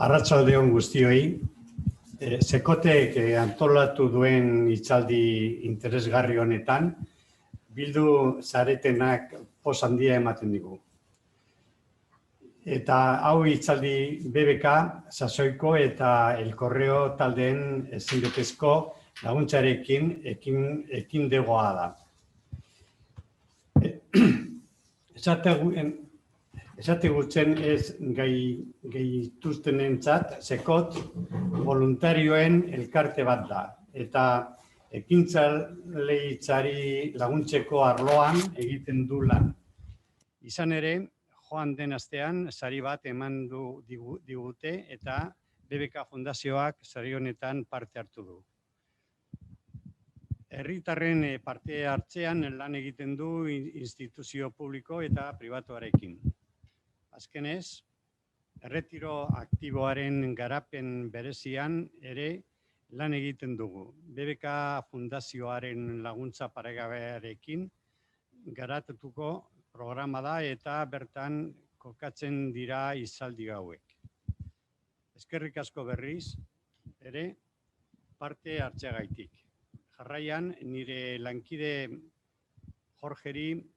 Arratsalde on guztioi, Sekotek antolatu duen hitzaldi interesgarri honetan, bildu zaretenak poz handia ematen digu. Eta hau hitzaldi BBK, Sasoiko eta El Correo taldeen ezinbestezko laguntzarekin ekindegoa da. Esate gutzen ez gaituztenentzat, Sekot voluntarioen elkarte bat da, eta ekintzaleitzari laguntzeko arloan egiten du lan. Izan ere, joan den astean sari bat eman digute eta BBK Fundazioak sari honetan parte hartu du. Herritarren parte hartzean lan egiten du instituzio publiko eta pribatuarekin. Azkenez, erretiro aktiboaren garapen berezian ere lan egiten dugu. BBK Fundazioaren laguntza paregabearekin garatuko programa da eta bertan kokatzen dira hitzaldi hauek. Eskerrik asko berriz ere parte hartzeagaitik. Jarraian nire lankide Jorgeri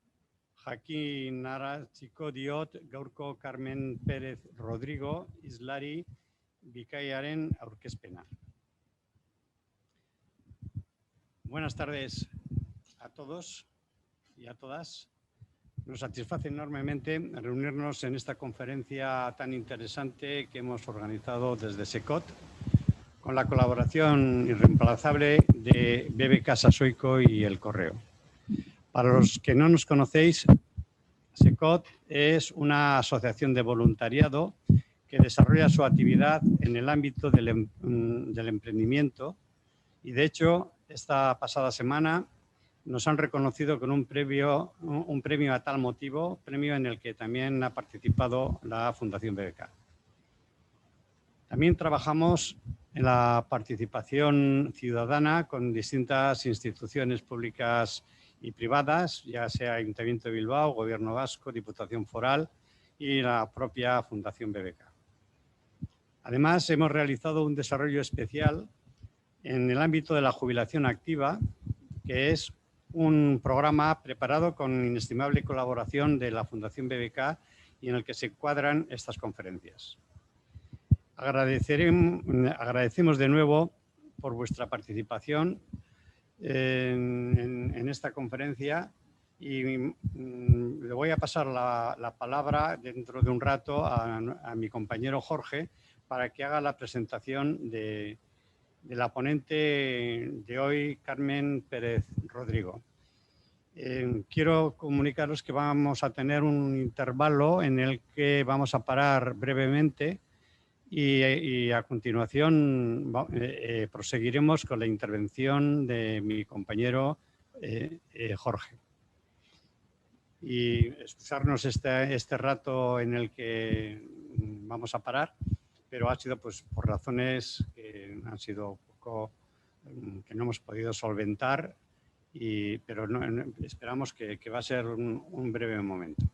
jakinaraziko diot gaurko Carmen Pérez Rodrigo hizlari bikaiaren aurkezpena. Buenas tardes a todos y a todas. Nos satisface enormemente reunirnos en esta conferencia tan interesante que hemos organizado desde Sekot, con la colaboración irreemplazable de BBK Sasoiko y El Correo. Para los que no nos conocéis, Sekot es una asociación de voluntariado que desarrolla su actividad en el ámbito del emprendimiento y, de hecho, esta pasada semana nos han reconocido con un premio a tal motivo, premio en el que también ha participado la Fundación BBK. También trabajamos en la participación ciudadana con distintas instituciones públicas y privadas, ya sea Ayuntamiento de Bilbao, Gobierno Vasco, Diputación Foral y la propia Fundación BBK. Además, hemos realizado un desarrollo especial en el ámbito de la jubilación activa, que es un programa preparado con inestimable colaboración de la Fundación BBK y en el que se encuadran estas conferencias. Agradecemos de nuevo por vuestra participación en esta conferencia y le voy a pasar la palabra dentro de un rato a mi compañero Jorge para que haga la presentación de la ponente de hoy, Carmen Pérez Rodrigo. Quiero comunicaros que vamos a tener un intervalo en el que vamos a parar brevemente y a continuación proseguiremos con la intervención de mi compañero Jorge. Y excusarnos este rato en el que vamos a parar, pero ha sido pues por razones que han sido un poco que no hemos podido solventar, pero esperamos que va a ser un breve momento.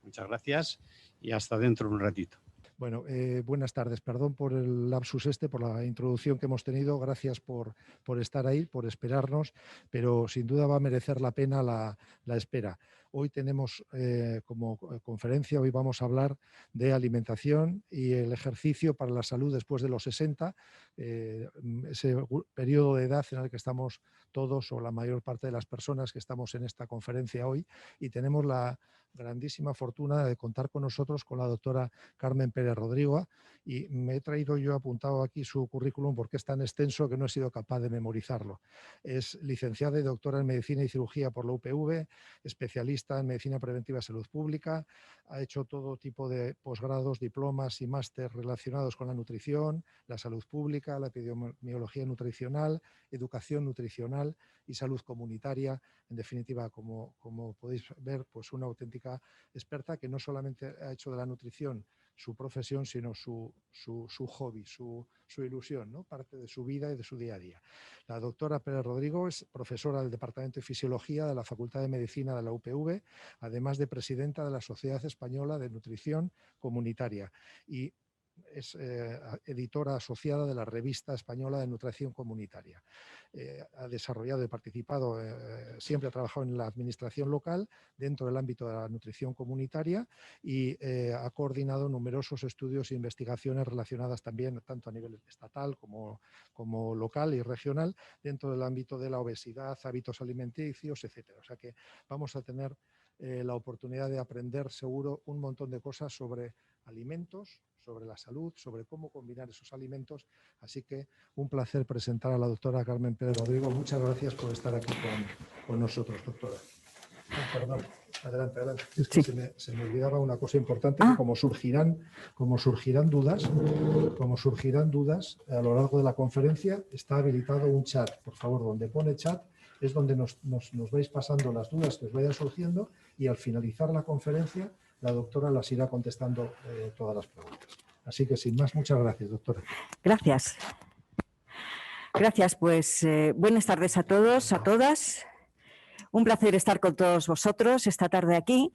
Muchas gracias y hasta dentro de un ratito. Bueno, buenas tardes. Perdón por el lapsus por la introducción que hemos tenido. Gracias por estar ahí, por esperarnos, pero sin duda va a merecer la pena la espera. Hoy tenemos como conferencia, hoy vamos a hablar de alimentación y el ejercicio para la salud después de los 60, ese periodo de edad en el que estamos todos o la mayor parte de las personas que estamos en esta conferencia hoy, y tenemos la grandísima fortuna de contar con nosotros con la doctora Carmen Pérez Rodrigo, y me he traído yo apuntado aquí su currículum porque es tan extenso que no he sido capaz de memorizarlo. Es licenciada y doctora en Medicina y Cirugía por la UPV, especialista en Medicina Preventiva y Salud Pública, ha hecho todo tipo de posgrados, diplomas y máster relacionados con la nutrición, la salud pública, la epidemiología nutricional, educación nutricional y salud comunitaria. En definitiva, como podéis ver, pues una auténtica experta que no solamente ha hecho de la nutrición su profesión, sino su hobby, su ilusión, ¿no? Parte de su vida y de su día a día. La doctora Pérez Rodrigo es profesora del Departamento de Fisiología de la Facultad de Medicina de la UPV, además de presidenta de la Sociedad Española de Nutrición Comunitaria. Y es editora asociada de la Revista Española de Nutrición Comunitaria. Ha desarrollado y participado, siempre ha trabajado en la administración local dentro del ámbito de la nutrición comunitaria y ha coordinado numerosos estudios e investigaciones relacionadas también tanto a nivel estatal como local y regional dentro del ámbito de la obesidad, hábitos alimenticios, etcétera. O sea que vamos a tener la oportunidad de aprender seguro un montón de cosas sobre alimentos, sobre la salud, sobre cómo combinar esos alimentos. Así que un placer presentar a la doctora Carmen Pérez Rodrigo. Muchas gracias por estar aquí con nosotros, doctora. Perdón, adelante. Es que sí. se me olvidaba una cosa importante, que como surgirán dudas a lo largo de la conferencia, está habilitado un chat. Por favor, donde pone chat es donde nos vais pasando las dudas que os vayan surgiendo y al finalizar la conferencia la doctora las irá contestando todas las preguntas. Así que sin más, muchas gracias, doctora. Gracias. Gracias, pues buenas tardes a todos, a todas. Un placer estar con todos vosotros esta tarde aquí.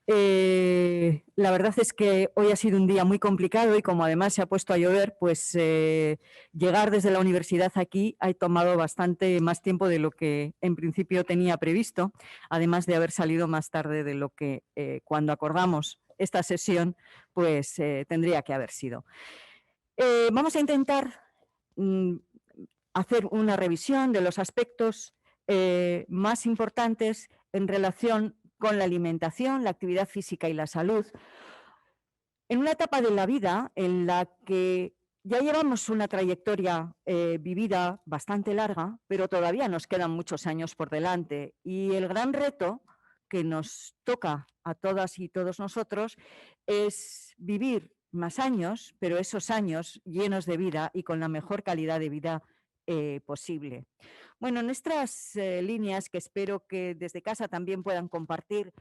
La verdad es que hoy ha sido un día muy complicado y como además se ha puesto a llover, pues llegar desde la universidad aquí ha tomado bastante más tiempo de lo que en principio tenía previsto, además de haber salido más tarde de lo que cuando acordamos esta sesión, pues tendría que haber sido. Vamos a intentar hacer una revisión de los aspectos más importantes en relación con la alimentación, la actividad física y la salud, en una etapa de la vida en la que ya llevamos una trayectoria vivida bastante larga, pero todavía nos quedan muchos años por delante. Y el gran reto que nos toca a todas y todos nosotros es vivir más años, pero esos años llenos de vida y con la mejor calidad de vida posible. Bueno, en estas líneas que espero que desde casa también puedan compartir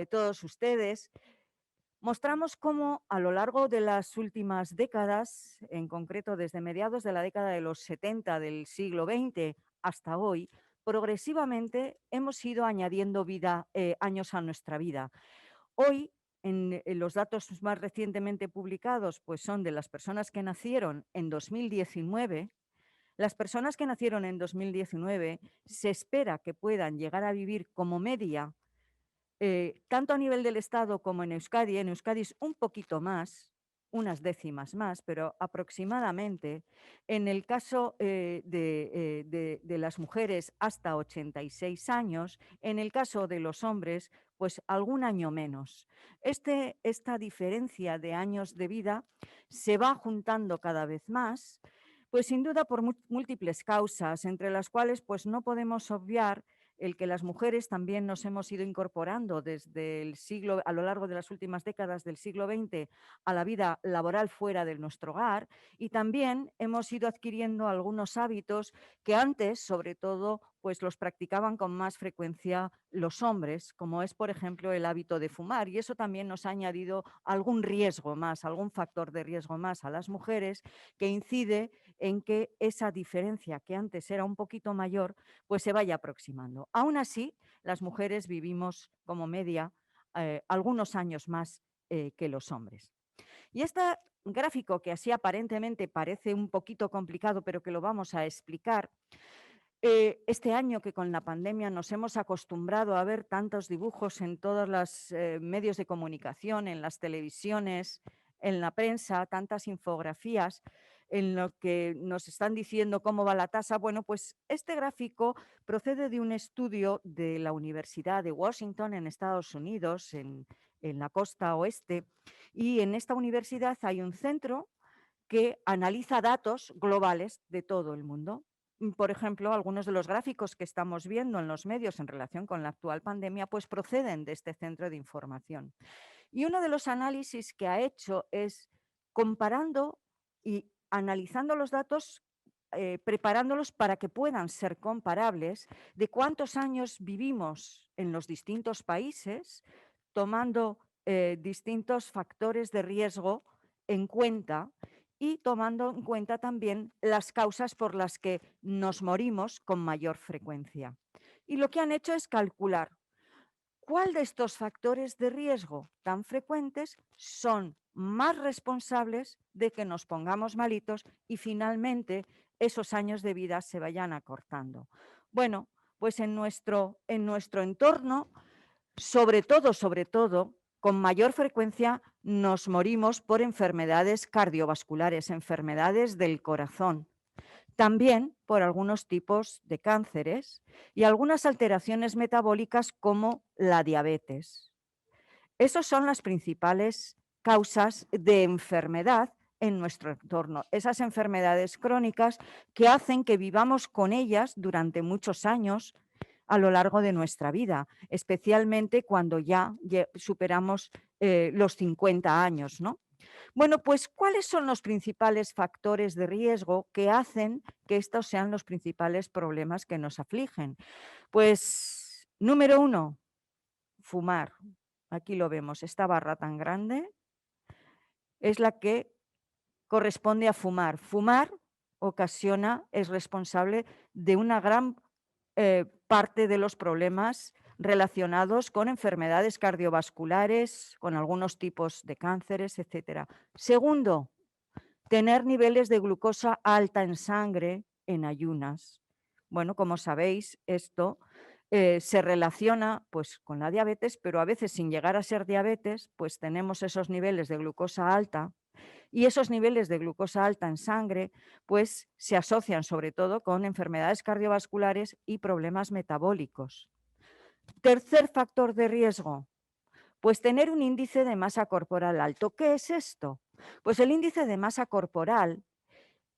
todos ustedes, mostramos cómo a lo largo de las últimas décadas, en concreto desde mediados de la década de los 70 del siglo XX hasta hoy, progresivamente hemos ido añadiendo años a nuestra vida. Hoy, en los datos más recientemente publicados, pues son de las personas que nacieron en 2019. Las personas que nacieron en 2019 se espera que puedan llegar a vivir como media, tanto a nivel del Estado como en Euskadi es un poquito más, unas décimas más, pero aproximadamente, en el caso de las mujeres hasta 86 años, en el caso de los hombres, pues algún año menos. Esta diferencia de años de vida se va juntando cada vez más, pues sin duda por múltiples causas, entre las cuales pues no podemos obviar el que las mujeres también nos hemos ido incorporando desde el siglo, a lo largo de las últimas décadas del siglo XX, a la vida laboral fuera de nuestro hogar, y también hemos ido adquiriendo algunos hábitos que antes, sobre todo, pues los practicaban con más frecuencia los hombres, como es, por ejemplo, el hábito de fumar, y eso también nos ha añadido algún riesgo más, algún factor de riesgo más a las mujeres que incide en que esa diferencia que antes era un poquito mayor, pues se vaya aproximando. Aún así, las mujeres vivimos como media algunos años más que los hombres. Y este gráfico, que así aparentemente parece un poquito complicado, pero que lo vamos a explicar, este año que con la pandemia nos hemos acostumbrado a ver tantos dibujos en todos los medios de comunicación, en las televisiones, en la prensa, tantas infografías, en lo que nos están diciendo cómo va la tasa. Bueno, pues este gráfico procede de un estudio de la Universidad de Washington en Estados Unidos, en la costa oeste, y en esta universidad hay un centro que analiza datos globales de todo el mundo. Por ejemplo, algunos de los gráficos que estamos viendo en los medios en relación con la actual pandemia, pues proceden de este centro de información. Y uno de los análisis que ha hecho es comparando y analizando los datos, preparándolos para que puedan ser comparables, de cuántos años vivimos en los distintos países, tomando distintos factores de riesgo en cuenta y tomando en cuenta también las causas por las que nos morimos con mayor frecuencia. Y lo que han hecho es calcular cuál de estos factores de riesgo tan frecuentes son más responsables de que nos pongamos malitos y finalmente esos años de vida se vayan acortando. Bueno, pues en nuestro entorno, sobre todo, con mayor frecuencia nos morimos por enfermedades cardiovasculares, enfermedades del corazón. También por algunos tipos de cánceres y algunas alteraciones metabólicas como la diabetes. Esas son las principales causas de enfermedad en nuestro entorno, esas enfermedades crónicas que hacen que vivamos con ellas durante muchos años a lo largo de nuestra vida, especialmente cuando ya superamos los 50 años, ¿no? Bueno, pues, ¿cuáles son los principales factores de riesgo que hacen que estos sean los principales problemas que nos afligen? Pues, número 1, fumar. Aquí lo vemos, esta barra tan grande es la que corresponde a fumar. Fumar es responsable de una gran parte de los problemas relacionados con enfermedades cardiovasculares, con algunos tipos de cánceres, etc. Segundo, tener niveles de glucosa alta en sangre en ayunas. Bueno, como sabéis, esto se relaciona pues, con la diabetes, pero a veces sin llegar a ser diabetes, pues tenemos esos niveles de glucosa alta y esos niveles de glucosa alta en sangre pues se asocian sobre todo con enfermedades cardiovasculares y problemas metabólicos. Tercer factor de riesgo, pues tener un índice de masa corporal alto. ¿Qué es esto? Pues el índice de masa corporal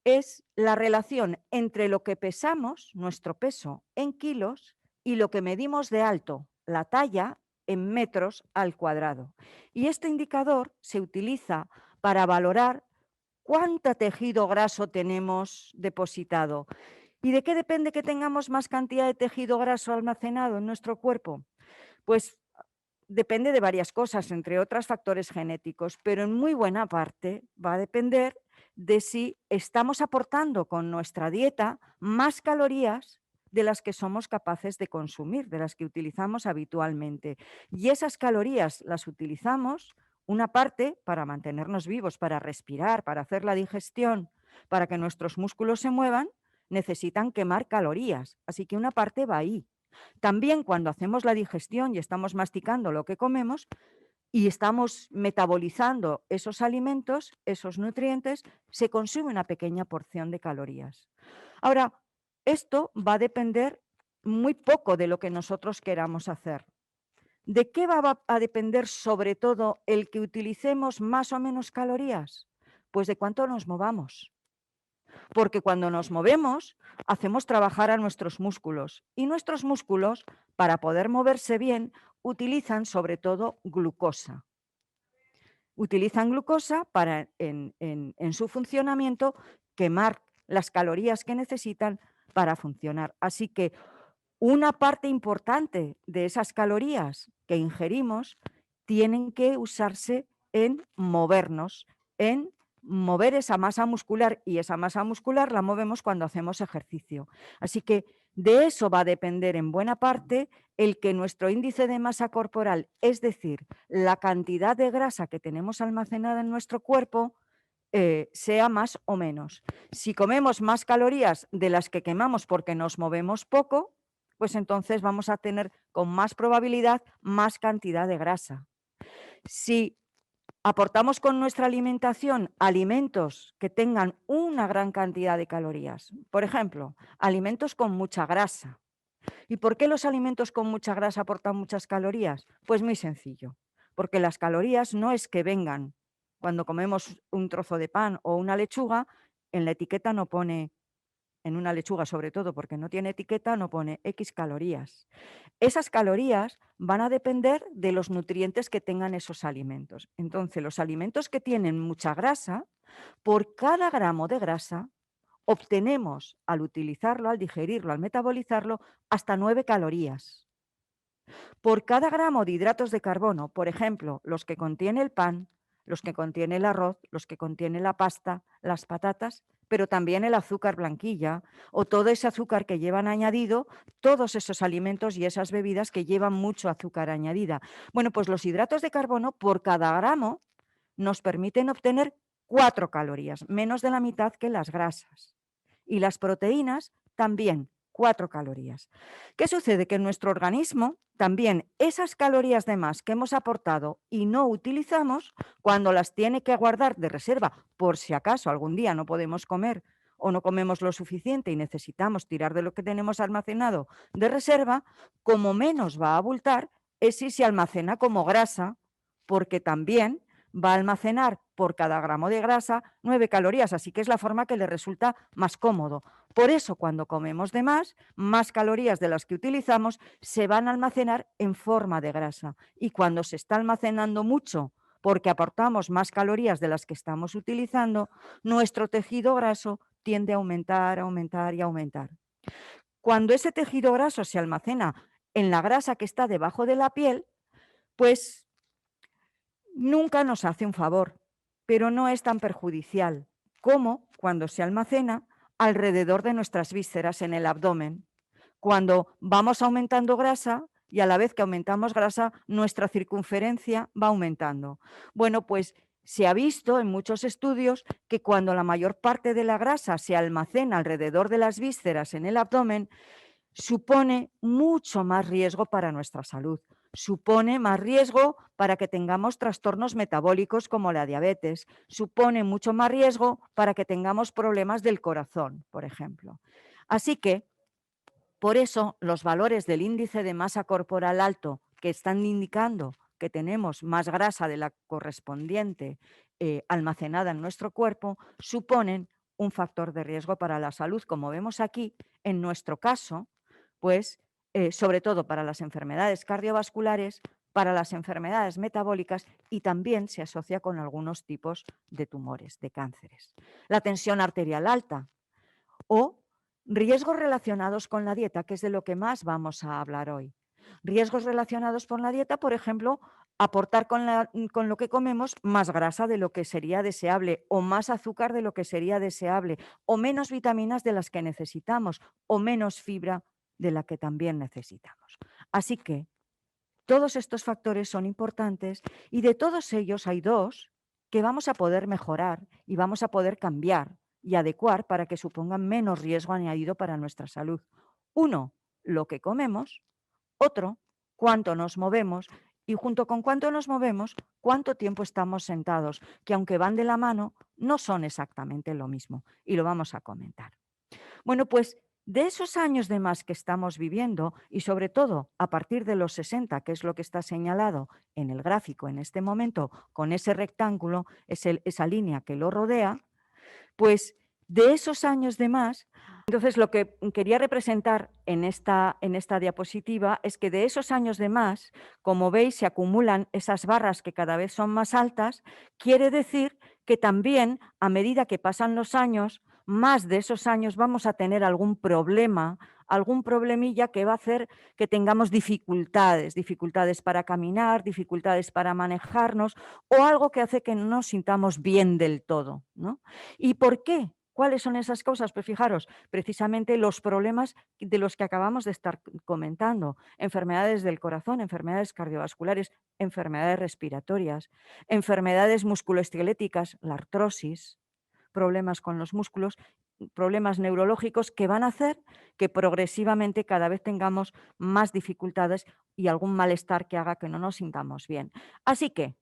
es la relación entre lo que pesamos, nuestro peso, en kilos y lo que medimos de alto, la talla, en metros al cuadrado. Y este indicador se utiliza para valorar cuánto tejido graso tenemos depositado. ¿Y de qué depende que tengamos más cantidad de tejido graso almacenado en nuestro cuerpo? Pues depende de varias cosas, entre otras factores genéticos, pero en muy buena parte va a depender de si estamos aportando con nuestra dieta más calorías de las que somos capaces de consumir, de las que utilizamos habitualmente. Y esas calorías las utilizamos, una parte para mantenernos vivos, para respirar, para hacer la digestión, para que nuestros músculos se muevan, necesitan quemar calorías. Así que una parte va ahí. También cuando hacemos la digestión y estamos masticando lo que comemos y estamos metabolizando esos alimentos, esos nutrientes, se consume una pequeña porción de calorías. Ahora, esto va a depender muy poco de lo que nosotros queramos hacer. ¿De qué va a depender sobre todo el que utilicemos más o menos calorías? Pues de cuánto nos movamos. Porque cuando nos movemos, hacemos trabajar a nuestros músculos y nuestros músculos, para poder moverse bien, utilizan sobre todo glucosa. Utilizan glucosa para, en su funcionamiento, quemar las calorías que necesitan para funcionar. Así que una parte importante de esas calorías que ingerimos tienen que usarse en movernos, en mover esa masa muscular, y esa masa muscular la movemos cuando hacemos ejercicio. Así que de eso va a depender en buena parte el que nuestro índice de masa corporal, es decir, la cantidad de grasa que tenemos almacenada en nuestro cuerpo, sea más o menos. Si comemos más calorías de las que quemamos porque nos movemos poco, pues entonces vamos a tener con más probabilidad más cantidad de grasa. Si aportamos con nuestra alimentación alimentos que tengan una gran cantidad de calorías, por ejemplo, alimentos con mucha grasa. ¿Y por qué los alimentos con mucha grasa aportan muchas calorías? Pues muy sencillo, porque las calorías no es que vengan cuando comemos un trozo de pan o una lechuga, en la etiqueta no pone, en una lechuga sobre todo porque no tiene etiqueta, no pone X calorías. Esas calorías van a depender de los nutrientes que tengan esos alimentos. Entonces, los alimentos que tienen mucha grasa, por cada gramo de grasa, obtenemos al utilizarlo, al digerirlo, al metabolizarlo, hasta 9 calorías. Por cada gramo de hidratos de carbono, por ejemplo, los que contiene el pan, los que contiene el arroz, los que contiene la pasta, las patatas, pero también el azúcar blanquilla o todo ese azúcar que llevan añadido, todos esos alimentos y esas bebidas que llevan mucho azúcar añadida. Bueno, pues los hidratos de carbono por cada gramo nos permiten obtener 4 calorías, menos de la mitad que las grasas. Y las proteínas también, 4 calorías. ¿Qué sucede? Que en nuestro organismo también esas calorías de más que hemos aportado y no utilizamos, cuando las tiene que guardar de reserva, por si acaso algún día no podemos comer o no comemos lo suficiente y necesitamos tirar de lo que tenemos almacenado de reserva, como menos va a abultar es si se almacena como grasa, porque también va a almacenar por cada gramo de grasa 9 calorías, así que es la forma que le resulta más cómodo. Por eso, cuando comemos de más calorías de las que utilizamos se van a almacenar en forma de grasa. Y cuando se está almacenando mucho porque aportamos más calorías de las que estamos utilizando, nuestro tejido graso tiende a aumentar, aumentar y aumentar. Cuando ese tejido graso se almacena en la grasa que está debajo de la piel, pues nunca nos hace un favor, pero no es tan perjudicial como cuando se almacena alrededor de nuestras vísceras en el abdomen. Cuando vamos aumentando grasa y a la vez que aumentamos grasa, nuestra circunferencia va aumentando. Bueno, pues se ha visto en muchos estudios que cuando la mayor parte de la grasa se almacena alrededor de las vísceras en el abdomen, supone mucho más riesgo para nuestra salud. Supone más riesgo para que tengamos trastornos metabólicos como la diabetes. Supone mucho más riesgo para que tengamos problemas del corazón, por ejemplo. Así que, por eso, los valores del índice de masa corporal alto, que están indicando que tenemos más grasa de la correspondiente almacenada en nuestro cuerpo, suponen un factor de riesgo para la salud, como vemos aquí, en nuestro caso, pues sobre todo para las enfermedades cardiovasculares, para las enfermedades metabólicas y también se asocia con algunos tipos de tumores, de cánceres. La tensión arterial alta o riesgos relacionados con la dieta, que es de lo que más vamos a hablar hoy. Riesgos relacionados con la dieta, por ejemplo, aportar con lo que comemos más grasa de lo que sería deseable, o más azúcar de lo que sería deseable, o menos vitaminas de las que necesitamos, o menos fibra de la que también necesitamos. Así que todos estos factores son importantes y de todos ellos hay 2 que vamos a poder mejorar y vamos a poder cambiar y adecuar para que supongan menos riesgo añadido para nuestra salud. Uno, lo que comemos. Otro, cuánto nos movemos. Y junto con cuánto nos movemos, cuánto tiempo estamos sentados, que aunque van de la mano, no son exactamente lo mismo. Y lo vamos a comentar. Bueno, pues de esos años de más que estamos viviendo y sobre todo a partir de los 60, que es lo que está señalado en el gráfico en este momento, con ese rectángulo, esa línea que lo rodea, pues de esos años de más, entonces lo que quería representar en esta diapositiva es que de esos años de más, como veis, se acumulan esas barras que cada vez son más altas, quiere decir que también a medida que pasan los años, más de esos años vamos a tener algún problema, algún problemilla que va a hacer que tengamos dificultades para caminar, dificultades para manejarnos o algo que hace que no nos sintamos bien del todo, ¿no? ¿Y por qué? ¿Cuáles son esas cosas? Pues fijaros, precisamente los problemas de los que acabamos de estar comentando, enfermedades del corazón, enfermedades cardiovasculares, enfermedades respiratorias, enfermedades musculoesqueléticas, la artrosis, problemas con los músculos, problemas neurológicos que van a hacer que progresivamente cada vez tengamos más dificultades y algún malestar que haga que no nos sintamos bien. Así que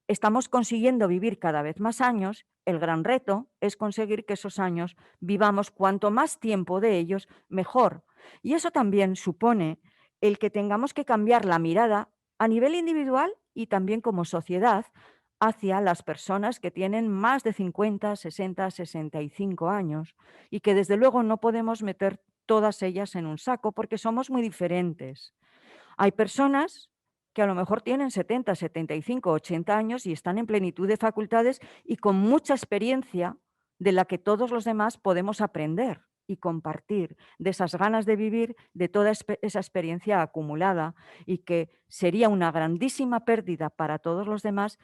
estamos consiguiendo vivir cada vez más años. El gran reto es conseguir que esos años vivamos cuanto más tiempo de ellos, mejor. Y eso también supone el que tengamos que cambiar la mirada a nivel individual y también como sociedad hacia las personas que tienen más de 50, 60, 65 años y que desde luego no podemos meter todas ellas en un saco porque somos muy diferentes. Hay personas que a lo mejor tienen 70, 75, 80 años y están en plenitud de facultades y con mucha experiencia de la que todos los demás podemos aprender y compartir, de esas ganas de vivir, de toda esa experiencia acumulada y que sería una grandísima pérdida para todos los demás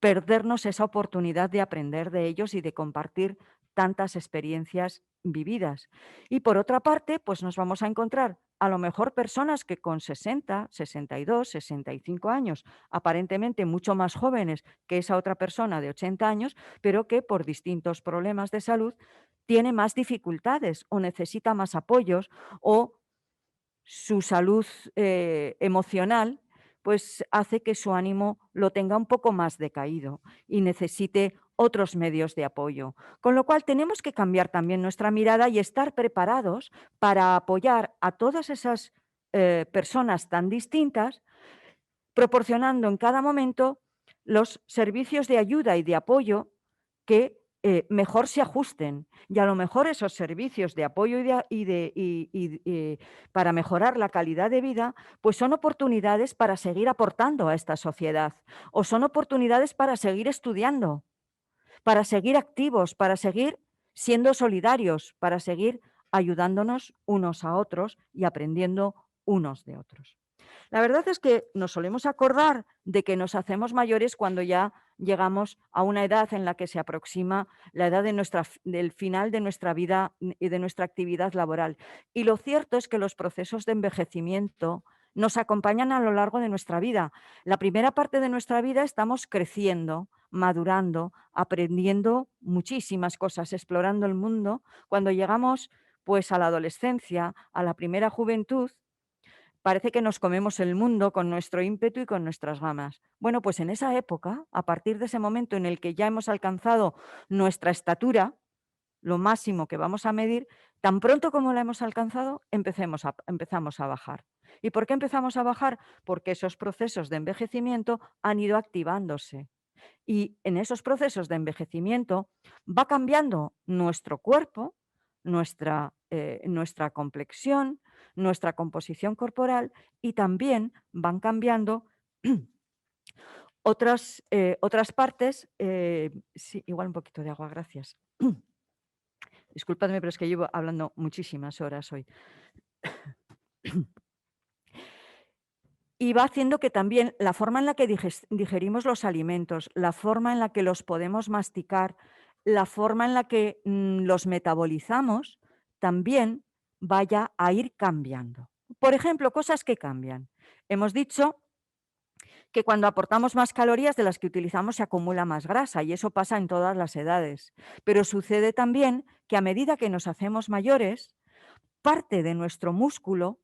perdernos esa oportunidad de aprender de ellos y de compartir tantas experiencias vividas. Y por otra parte, pues nos vamos a encontrar a lo mejor personas que con 60, 62, 65 años, aparentemente mucho más jóvenes que esa otra persona de 80 años, pero que por distintos problemas de salud tiene más dificultades o necesita más apoyos o su salud emocional pues hace que su ánimo lo tenga un poco más decaído y necesite otros medios de apoyo. Con lo cual tenemos que cambiar también nuestra mirada y estar preparados para apoyar a todas esas personas tan distintas, proporcionando en cada momento los servicios de ayuda y de apoyo que mejor se ajusten. Y a lo mejor esos servicios de apoyo para mejorar la calidad de vida, pues son oportunidades para seguir aportando a esta sociedad o son oportunidades para seguir estudiando, para seguir activos, para seguir siendo solidarios, para seguir ayudándonos unos a otros y aprendiendo unos de otros. La verdad es que nos solemos acordar de que nos hacemos mayores cuando ya llegamos a una edad en la que se aproxima la edad del final de nuestra vida y de nuestra actividad laboral. Y lo cierto es que los procesos de envejecimiento nos acompañan a lo largo de nuestra vida. La primera parte de nuestra vida estamos creciendo, madurando, aprendiendo muchísimas cosas, explorando el mundo. Cuando llegamos pues a la adolescencia, a la primera juventud, parece que nos comemos el mundo con nuestro ímpetu y con nuestras ganas. Bueno, pues en esa época, a partir de ese momento en el que ya hemos alcanzado nuestra estatura, lo máximo que vamos a medir, tan pronto como la hemos alcanzado, empezamos a bajar. ¿Y por qué empezamos a bajar? Porque esos procesos de envejecimiento han ido activándose. Y en esos procesos de envejecimiento va cambiando nuestro cuerpo, nuestra complexión, nuestra composición corporal y también van cambiando otras partes. Sí, igual un poquito de agua, gracias. Disculpadme, pero es que llevo hablando muchísimas horas hoy. Y va haciendo que también la forma en la que digerimos los alimentos, la forma en la que los podemos masticar, la forma en la que los metabolizamos, también vaya a ir cambiando. Por ejemplo, cosas que cambian. Hemos dicho que cuando aportamos más calorías de las que utilizamos se acumula más grasa y eso pasa en todas las edades. Pero sucede también que a medida que nos hacemos mayores, parte de nuestro músculo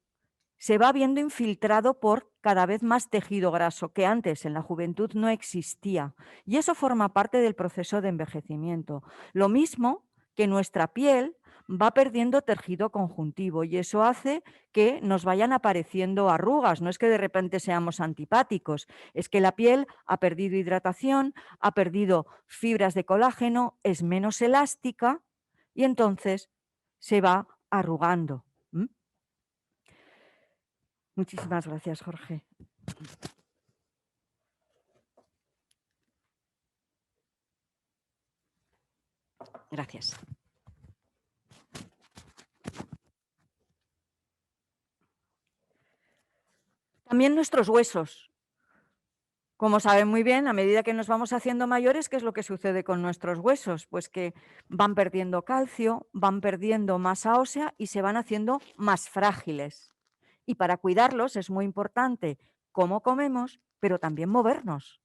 se va viendo infiltrado por cada vez más tejido graso que antes en la juventud no existía. Y eso forma parte del proceso de envejecimiento. Lo mismo que nuestra piel va perdiendo tejido conjuntivo y eso hace que nos vayan apareciendo arrugas. No es que de repente seamos antipáticos, es que la piel ha perdido hidratación, ha perdido fibras de colágeno, es menos elástica y entonces se va arrugando. Muchísimas gracias, Jorge. Gracias. También nuestros huesos. Como saben muy bien, a medida que nos vamos haciendo mayores, ¿qué es lo que sucede con nuestros huesos? Pues que van perdiendo calcio, van perdiendo masa ósea y se van haciendo más frágiles. Y para cuidarlos es muy importante cómo comemos, pero también movernos.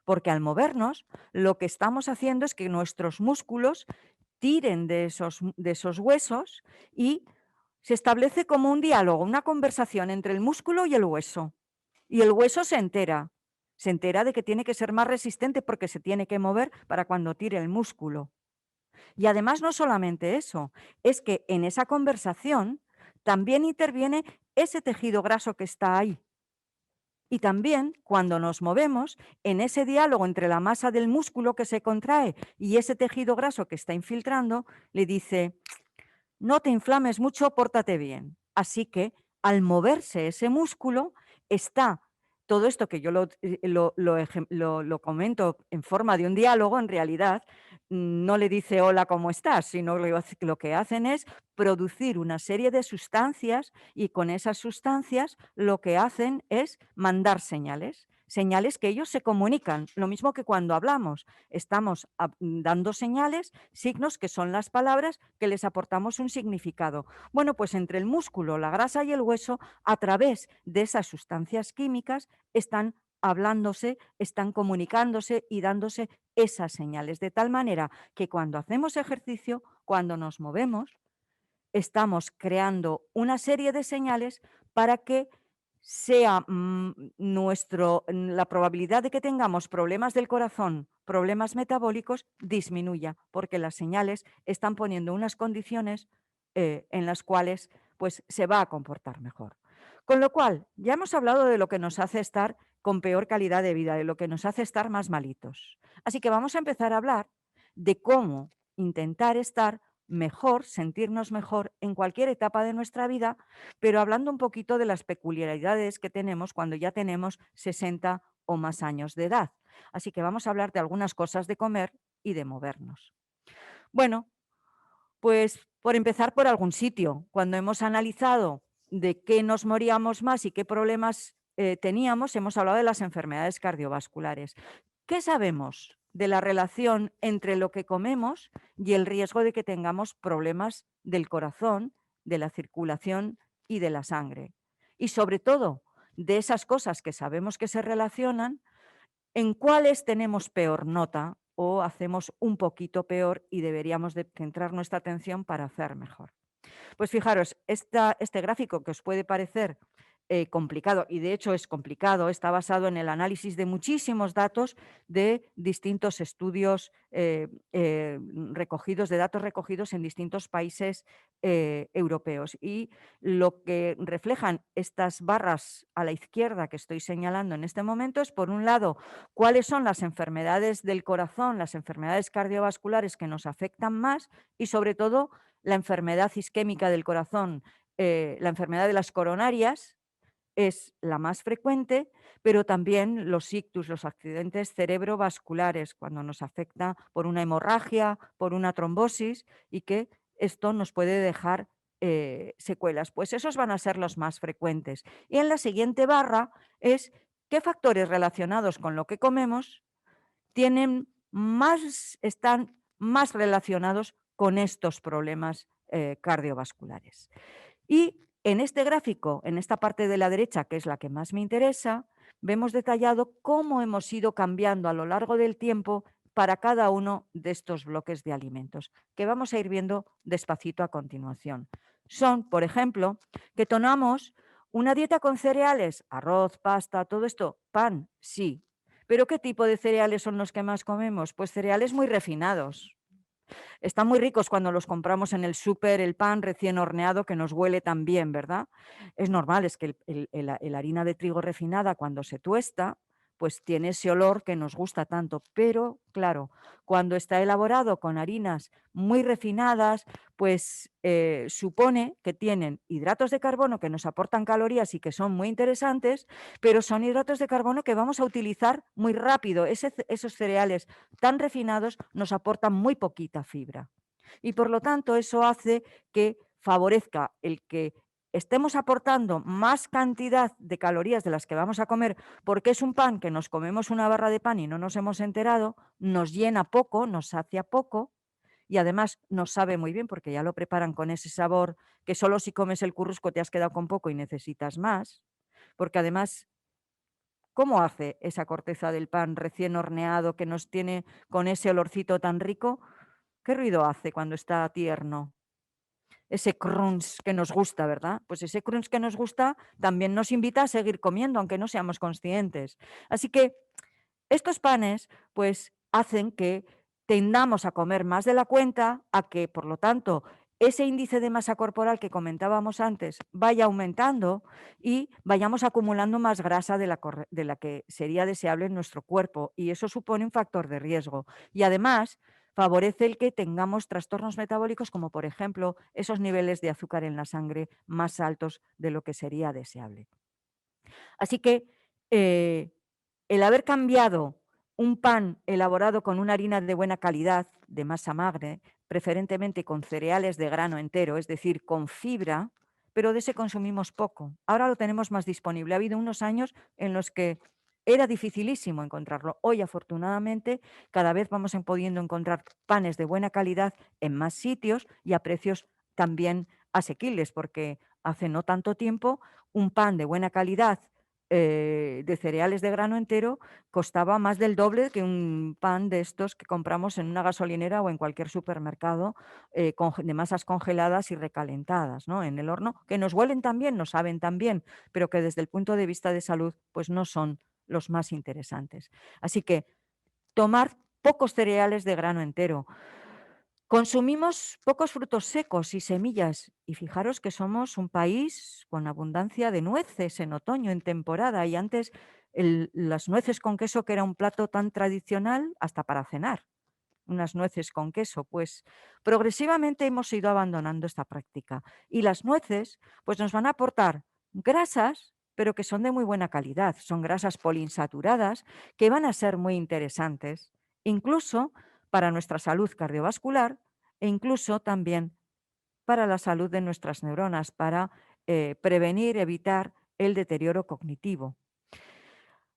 Porque al movernos, lo que estamos haciendo es que nuestros músculos tiren de esos huesos y se establece como un diálogo, una conversación entre el músculo y el hueso. Y el hueso se entera de que tiene que ser más resistente porque se tiene que mover para cuando tire el músculo. Y además no solamente eso, es que en esa conversación también interviene ese tejido graso que está ahí. Y también cuando nos movemos, en ese diálogo entre la masa del músculo que se contrae y ese tejido graso que está infiltrando, le dice, no te inflames mucho, pórtate bien. Así que al moverse ese músculo está todo esto que yo lo comento en forma de un diálogo, en realidad no le dice hola, ¿cómo estás? Sino lo que hacen es producir una serie de sustancias y con esas sustancias lo que hacen es mandar señales. señales que ellos se comunican, lo mismo que cuando hablamos. Estamos dando señales, signos que son las palabras que les aportamos un significado. Bueno, pues entre el músculo, la grasa y el hueso, a través de esas sustancias químicas, están hablándose, están comunicándose y dándose esas señales, de tal manera que cuando hacemos ejercicio, cuando nos movemos, estamos creando una serie de señales para que sea la probabilidad de que tengamos problemas del corazón, problemas metabólicos, disminuya, porque las señales están poniendo unas condiciones en las cuales pues, se va a comportar mejor. Con lo cual, ya hemos hablado de lo que nos hace estar con peor calidad de vida, de lo que nos hace estar más malitos. Así que vamos a empezar a hablar de cómo intentar estar mejor, sentirnos mejor en cualquier etapa de nuestra vida, pero hablando un poquito de las peculiaridades que tenemos cuando ya tenemos 60 o más años de edad. Así que vamos a hablar de algunas cosas de comer y de movernos. Bueno, pues por empezar por algún sitio. Cuando hemos analizado de qué nos moríamos más y qué problemas teníamos, hemos hablado de las enfermedades cardiovasculares. ¿Qué sabemos de la relación entre lo que comemos y el riesgo de que tengamos problemas del corazón, de la circulación y de la sangre? Y sobre todo, de esas cosas que sabemos que se relacionan, ¿en cuáles tenemos peor nota o hacemos un poquito peor y deberíamos de centrar nuestra atención para hacer mejor? Pues fijaros, este gráfico que os puede parecer complicado, y de hecho es complicado, está basado en el análisis de muchísimos datos de distintos estudios recogidos, de datos recogidos en distintos países europeos. Y lo que reflejan estas barras a la izquierda que estoy señalando en este momento es, por un lado, cuáles son las enfermedades del corazón, las enfermedades cardiovasculares que nos afectan más y, sobre todo, la enfermedad isquémica del corazón, la enfermedad de las coronarias es la más frecuente, pero también los ictus, los accidentes cerebrovasculares, cuando nos afecta por una hemorragia, por una trombosis, y que esto nos puede dejar secuelas. Pues esos van a ser los más frecuentes. Y en la siguiente barra es qué factores relacionados con lo que comemos están más relacionados con estos problemas cardiovasculares. Y en este gráfico, en esta parte de la derecha, que es la que más me interesa, vemos detallado cómo hemos ido cambiando a lo largo del tiempo para cada uno de estos bloques de alimentos, que vamos a ir viendo despacito a continuación. Son, por ejemplo, que tomamos una dieta con cereales, arroz, pasta, todo esto, pan, sí. ¿Pero qué tipo de cereales son los que más comemos? Pues cereales muy refinados. Están muy ricos cuando los compramos en el súper, el pan recién horneado que nos huele tan bien, ¿verdad? Es normal, es que la harina de trigo refinada cuando se tuesta, pues tiene ese olor que nos gusta tanto, pero claro, cuando está elaborado con harinas muy refinadas, pues supone que tienen hidratos de carbono que nos aportan calorías y que son muy interesantes, pero son hidratos de carbono que vamos a utilizar muy rápido. Esos cereales tan refinados nos aportan muy poquita fibra. Y por lo tanto, eso hace que favorezca el que estemos aportando más cantidad de calorías de las que vamos a comer, porque es un pan que nos comemos una barra de pan y no nos hemos enterado, nos llena poco, nos sacia poco y además nos sabe muy bien porque ya lo preparan con ese sabor que solo si comes el currusco te has quedado con poco y necesitas más, porque además, ¿cómo hace esa corteza del pan recién horneado que nos tiene con ese olorcito tan rico? ¿Qué ruido hace cuando está tierno? Ese crunch que nos gusta, ¿verdad? Pues ese crunch que nos gusta también nos invita a seguir comiendo, aunque no seamos conscientes. Así que estos panes, pues, hacen que tendamos a comer más de la cuenta, a que, por lo tanto, ese índice de masa corporal que comentábamos antes vaya aumentando y vayamos acumulando más grasa de la que sería deseable en nuestro cuerpo. Y eso supone un factor de riesgo. Y además, favorece el que tengamos trastornos metabólicos como, por ejemplo, esos niveles de azúcar en la sangre más altos de lo que sería deseable. Así que el haber cambiado un pan elaborado con una harina de buena calidad, de masa magra, preferentemente con cereales de grano entero, es decir, con fibra, pero de ese consumimos poco. Ahora lo tenemos más disponible. Ha habido unos años en los que Era dificilísimo encontrarlo. Hoy, afortunadamente, cada vez vamos pudiendo encontrar panes de buena calidad en más sitios y a precios también asequibles, porque hace no tanto tiempo un pan de buena calidad de cereales de grano entero costaba más del doble que un pan de estos que compramos en una gasolinera o en cualquier supermercado de masas congeladas y recalentadas, ¿no?, en el horno, que nos huelen tan bien, nos saben tan bien, pero que desde el punto de vista de salud pues no son los más interesantes. Así que tomar pocos cereales de grano entero. Consumimos pocos frutos secos y semillas, y fijaros que somos un país con abundancia de nueces en otoño, en temporada, y antes las nueces con queso, que era un plato tan tradicional hasta para cenar, unas nueces con queso, pues progresivamente hemos ido abandonando esta práctica. Y las nueces pues nos van a aportar grasas, pero que son de muy buena calidad, son grasas poliinsaturadas que van a ser muy interesantes, incluso para nuestra salud cardiovascular e incluso también para la salud de nuestras neuronas, para prevenir, evitar el deterioro cognitivo.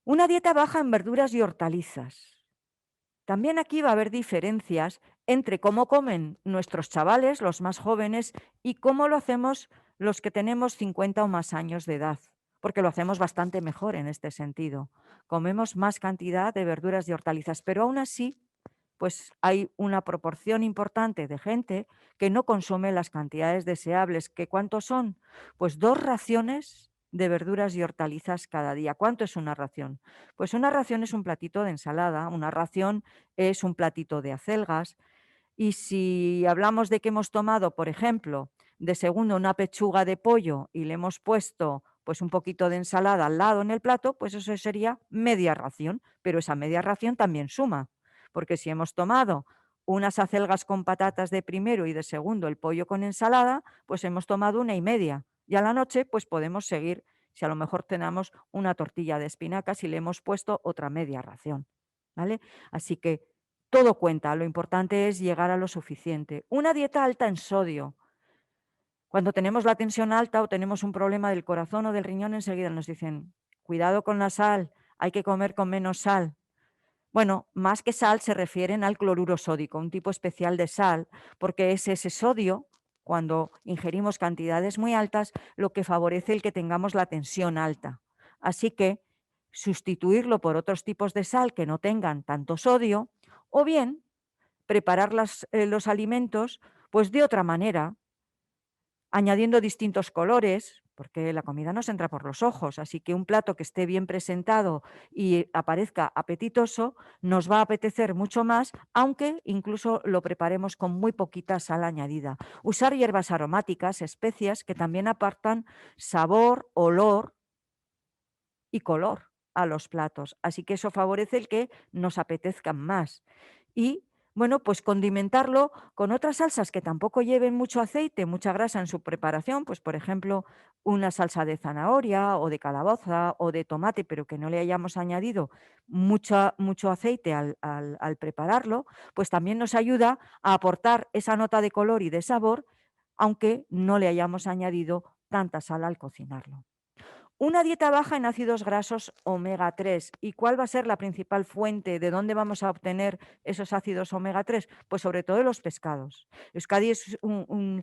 Una dieta baja en verduras y hortalizas. También aquí va a haber diferencias entre cómo comen nuestros chavales, los más jóvenes, y cómo lo hacemos los que tenemos 50 o más años de edad, porque lo hacemos bastante mejor en este sentido. Comemos más cantidad de verduras y hortalizas, pero aún así, pues hay una proporción importante de gente que no consume las cantidades deseables. ¿Que cuántos son? Pues 2 raciones de verduras y hortalizas cada día. ¿Cuánto es una ración? Pues una ración es un platito de ensalada, una ración es un platito de acelgas. Y si hablamos de que hemos tomado, por ejemplo, de segundo una pechuga de pollo y le hemos puesto pues un poquito de ensalada al lado en el plato, pues eso sería media ración, pero esa media ración también suma, porque si hemos tomado unas acelgas con patatas de primero y de segundo el pollo con ensalada, pues hemos tomado una y media. Y a la noche pues podemos seguir, si a lo mejor tenemos una tortilla de espinacas y le hemos puesto otra media ración, ¿vale? Así que todo cuenta, lo importante es llegar a lo suficiente. Una dieta alta en sodio. Cuando tenemos la tensión alta o tenemos un problema del corazón o del riñón, enseguida nos dicen, cuidado con la sal, hay que comer con menos sal. Bueno, más que sal se refieren al cloruro sódico, un tipo especial de sal, porque es ese sodio, cuando ingerimos cantidades muy altas, lo que favorece el que tengamos la tensión alta. Así que sustituirlo por otros tipos de sal que no tengan tanto sodio, o bien preparar los alimentos pues de otra manera, añadiendo distintos colores, porque la comida nos entra por los ojos, así que un plato que esté bien presentado y aparezca apetitoso nos va a apetecer mucho más, aunque incluso lo preparemos con muy poquita sal añadida. Usar hierbas aromáticas, especias que también aportan sabor, olor y color a los platos, así que eso favorece el que nos apetezcan más. Y bueno, pues condimentarlo con otras salsas que tampoco lleven mucho aceite, mucha grasa en su preparación, pues por ejemplo una salsa de zanahoria o de calabaza o de tomate, pero que no le hayamos añadido mucho aceite al prepararlo, pues también nos ayuda a aportar esa nota de color y de sabor, aunque no le hayamos añadido tanta sal al cocinarlo. Una dieta baja en ácidos grasos omega 3. ¿Y cuál va a ser la principal fuente? ¿De dónde vamos a obtener esos ácidos omega 3? Pues sobre todo de los pescados. Euskadi es un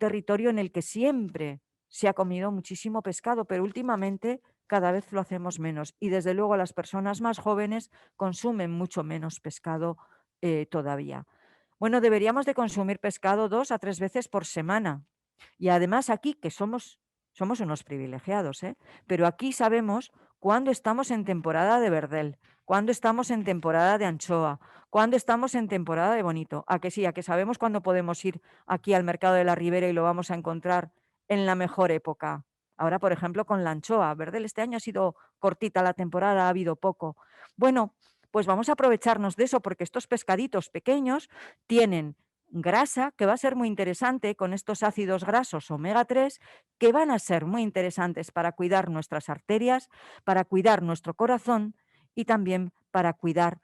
territorio en el que siempre se ha comido muchísimo pescado, pero últimamente cada vez lo hacemos menos. Y desde luego las personas más jóvenes consumen mucho menos pescado todavía. Bueno, deberíamos de consumir pescado 2 a 3 veces por semana. Y además aquí, que somos unos privilegiados, ¿eh? Pero aquí sabemos cuándo estamos en temporada de verdel, cuándo estamos en temporada de anchoa, cuándo estamos en temporada de bonito. A que sí, a que sabemos cuándo podemos ir aquí al mercado de la Ribera y lo vamos a encontrar en la mejor época. Ahora, por ejemplo, con la anchoa, verdel este año ha sido cortita la temporada, ha habido poco. Bueno, pues vamos a aprovecharnos de eso porque estos pescaditos pequeños tienen grasa, que va a ser muy interesante con estos ácidos grasos omega 3, que van a ser muy interesantes para cuidar nuestras arterias, para cuidar nuestro corazón y también para cuidar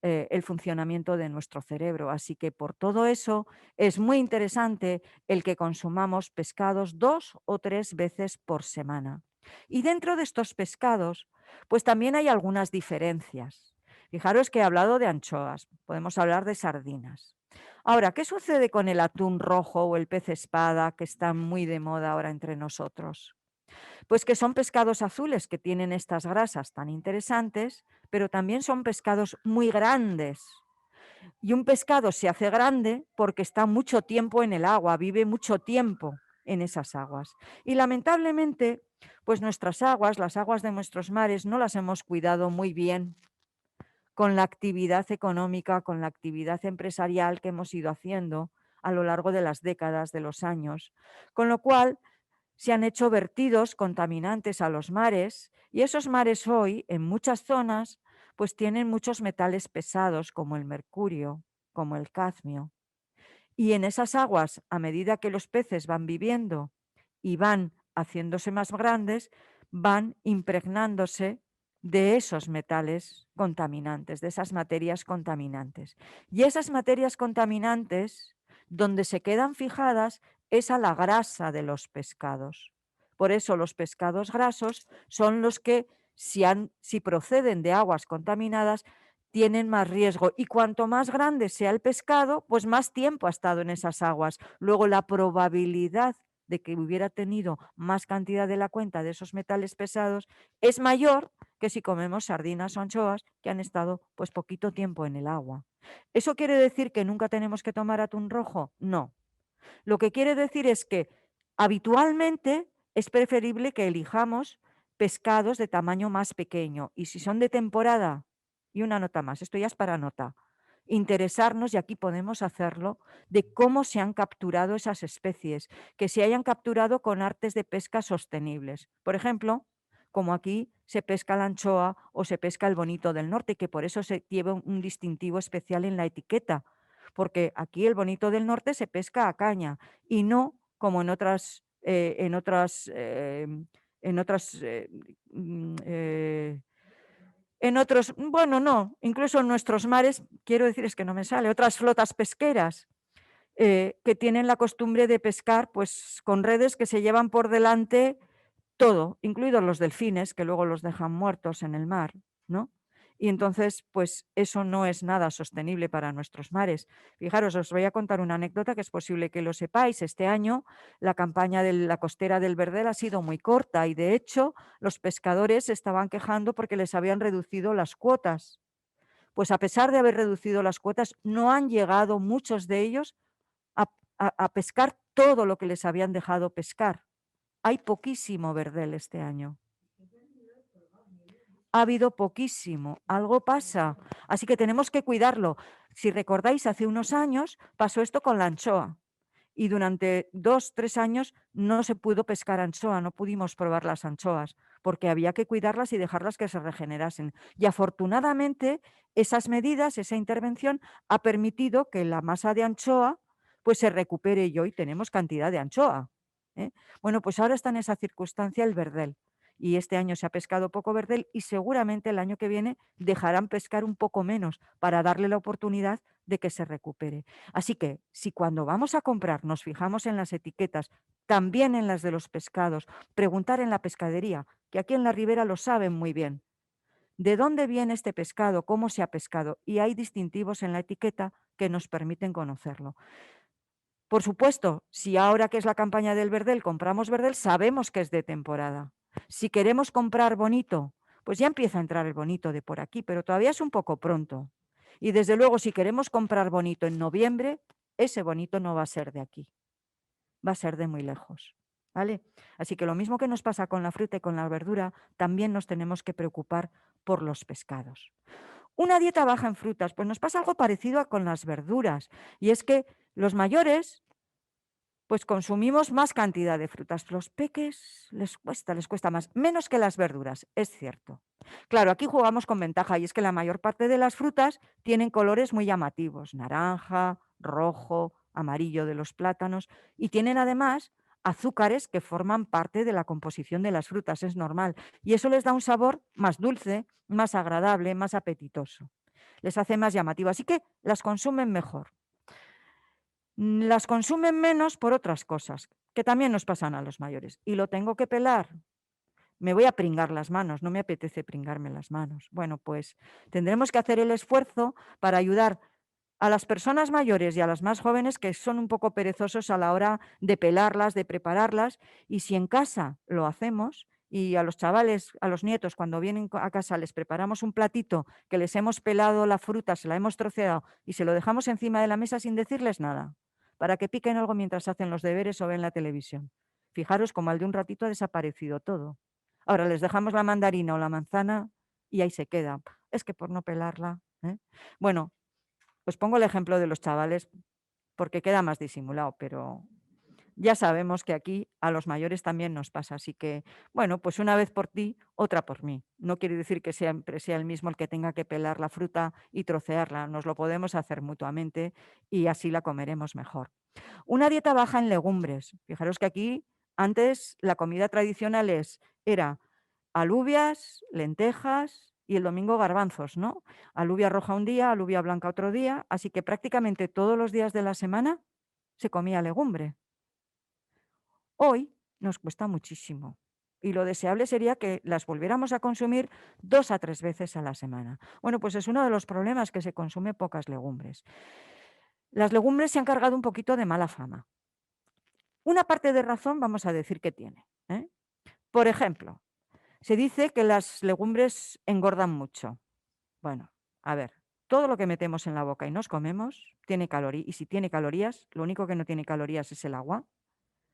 el funcionamiento de nuestro cerebro. Así que por todo eso es muy interesante el que consumamos pescados 2 o 3 veces por semana. Y dentro de estos pescados, pues también hay algunas diferencias. Fijaros que he hablado de anchoas, podemos hablar de sardinas. Ahora, ¿qué sucede con el atún rojo o el pez espada, que están muy de moda ahora entre nosotros? Pues que son pescados azules que tienen estas grasas tan interesantes, pero también son pescados muy grandes. Y un pescado se hace grande porque está mucho tiempo en el agua, vive mucho tiempo en esas aguas. Y lamentablemente, pues nuestras aguas, las aguas de nuestros mares, no las hemos cuidado muy bien con la actividad económica, con la actividad empresarial que hemos ido haciendo a lo largo de las décadas, de los años. Con lo cual, se han hecho vertidos contaminantes a los mares y esos mares hoy, en muchas zonas, pues tienen muchos metales pesados como el mercurio, como el cadmio. Y en esas aguas, a medida que los peces van viviendo y van haciéndose más grandes, van impregnándose de esos metales contaminantes, de esas materias contaminantes. Y esas materias contaminantes, donde se quedan fijadas, es a la grasa de los pescados. Por eso los pescados grasos son los que, si proceden de aguas contaminadas, tienen más riesgo. Y cuanto más grande sea el pescado, pues más tiempo ha estado en esas aguas. Luego la probabilidad de que hubiera tenido más cantidad de la cuenta de esos metales pesados es mayor que si comemos sardinas o anchoas que han estado pues poquito tiempo en el agua. ¿Eso quiere decir que nunca tenemos que tomar atún rojo? No. Lo que quiere decir es que habitualmente es preferible que elijamos pescados de tamaño más pequeño y si son de temporada, y una nota más, esto ya es para nota, interesarnos, y aquí podemos hacerlo, de cómo se han capturado esas especies, que se hayan capturado con artes de pesca sostenibles. Por ejemplo, como aquí se pesca la anchoa o se pesca el bonito del norte, que por eso se lleva un distintivo especial en la etiqueta, porque aquí el bonito del norte se pesca a caña y no como en otras, bueno, no, incluso en nuestros mares, quiero decir, es que no me sale, otras flotas pesqueras que tienen la costumbre de pescar pues con redes que se llevan por delante todo, incluidos los delfines, que luego los dejan muertos en el mar, ¿no? Y entonces, pues eso no es nada sostenible para nuestros mares. Fijaros, os voy a contar una anécdota que es posible que lo sepáis. Este año la campaña de la costera del Verdel ha sido muy corta y de hecho los pescadores se estaban quejando porque les habían reducido las cuotas. Pues a pesar de haber reducido las cuotas, no han llegado muchos de ellos a pescar todo lo que les habían dejado pescar. Hay poquísimo verdel este año. Ha habido poquísimo, algo pasa. Así que tenemos que cuidarlo. Si recordáis, hace unos años pasó esto con la anchoa y durante 2, 3 años no se pudo pescar anchoa, no pudimos probar las anchoas porque había que cuidarlas y dejarlas que se regenerasen. Y afortunadamente esas medidas, esa intervención ha permitido que la masa de anchoa pues se recupere y hoy tenemos cantidad de anchoa, ¿eh? Bueno, pues ahora está en esa circunstancia el verdel. Y este año se ha pescado poco verdel y seguramente el año que viene dejarán pescar un poco menos para darle la oportunidad de que se recupere. Así que si cuando vamos a comprar nos fijamos en las etiquetas, también en las de los pescados, preguntar en la pescadería, que aquí en la ribera lo saben muy bien, ¿de dónde viene este pescado? ¿Cómo se ha pescado? Y hay distintivos en la etiqueta que nos permiten conocerlo. Por supuesto, si ahora que es la campaña del verdel compramos verdel, sabemos que es de temporada. Si queremos comprar bonito, pues ya empieza a entrar el bonito de por aquí, pero todavía es un poco pronto. Y desde luego, si queremos comprar bonito en noviembre, ese bonito no va a ser de aquí, va a ser de muy lejos. ¿Vale? Así que lo mismo que nos pasa con la fruta y con la verdura, también nos tenemos que preocupar por los pescados. Una dieta baja en frutas, pues nos pasa algo parecido con las verduras, y es que los mayores pues consumimos más cantidad de frutas. Los peques les cuesta más, menos que las verduras, es cierto. Claro, aquí jugamos con ventaja y es que la mayor parte de las frutas tienen colores muy llamativos, naranja, rojo, amarillo de los plátanos y tienen además azúcares que forman parte de la composición de las frutas, es normal. Y eso les da un sabor más dulce, más agradable, más apetitoso. Les hace más llamativo, así que las consumen mejor. Las consumen menos por otras cosas, que también nos pasan a los mayores. ¿Y lo tengo que pelar? me voy a pringar las manos, no me apetece pringarme las manos. Bueno, pues tendremos que hacer el esfuerzo para ayudar a las personas mayores y a las más jóvenes que son un poco perezosos a la hora de pelarlas, de prepararlas, y si en casa lo hacemos y a los chavales, a los nietos, cuando vienen a casa les preparamos un platito que les hemos pelado la fruta, se la hemos troceado y se lo dejamos encima de la mesa sin decirles nada, para que piquen algo mientras hacen los deberes o ven la televisión. Fijaros como al de un ratito ha desaparecido todo. Ahora les dejamos la mandarina o la manzana y ahí se queda. Es que por no pelarla. Bueno, os pongo el ejemplo de los chavales porque queda más disimulado, pero ya sabemos que aquí a los mayores también nos pasa. Así que, bueno, pues una vez por ti, otra por mí. No quiere decir que siempre sea el mismo el que tenga que pelar la fruta y trocearla. Nos lo podemos hacer mutuamente y así la comeremos mejor. Una dieta baja en legumbres. Fijaros que aquí antes la comida tradicional era alubias, lentejas y el domingo garbanzos, ¿no? Alubia roja un día, alubia blanca otro día, así que prácticamente todos los días de la semana se comía legumbre. Hoy nos cuesta muchísimo y lo deseable sería que las volviéramos a consumir 2 a 3 veces a la semana. Bueno, pues es uno de los problemas, que se consume pocas legumbres. Las legumbres se han cargado un poquito de mala fama. Una parte de razón vamos a decir que tiene, ¿eh? Por ejemplo, se dice que las legumbres engordan mucho. Bueno, a ver, todo lo que metemos en la boca y nos comemos tiene calorías, y si tiene calorías, lo único que no tiene calorías es el agua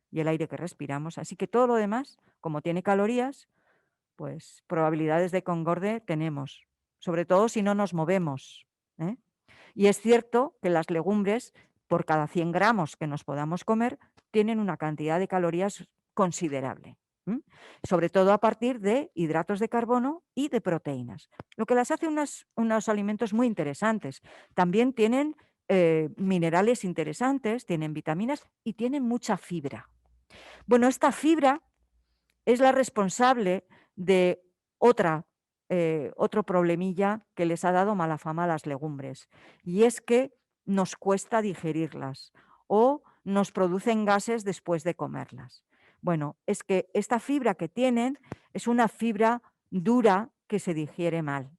y el aire que respiramos. Así que todo lo demás, como tiene calorías, pues probabilidades de que engorde tenemos, sobre todo si no nos movemos, ¿eh? Y es cierto que las legumbres, por cada 100 gramos que nos podamos comer, tienen una cantidad de calorías considerable, sobre todo a partir de hidratos de carbono y de proteínas, lo que las hace unos alimentos muy interesantes. También tienen minerales interesantes, tienen vitaminas y tienen mucha fibra. Bueno, esta fibra es la responsable de otro problemilla que les ha dado mala fama a las legumbres, y es que nos cuesta digerirlas o nos producen gases después de comerlas. Bueno, es que esta fibra que tienen es una fibra dura que se digiere mal.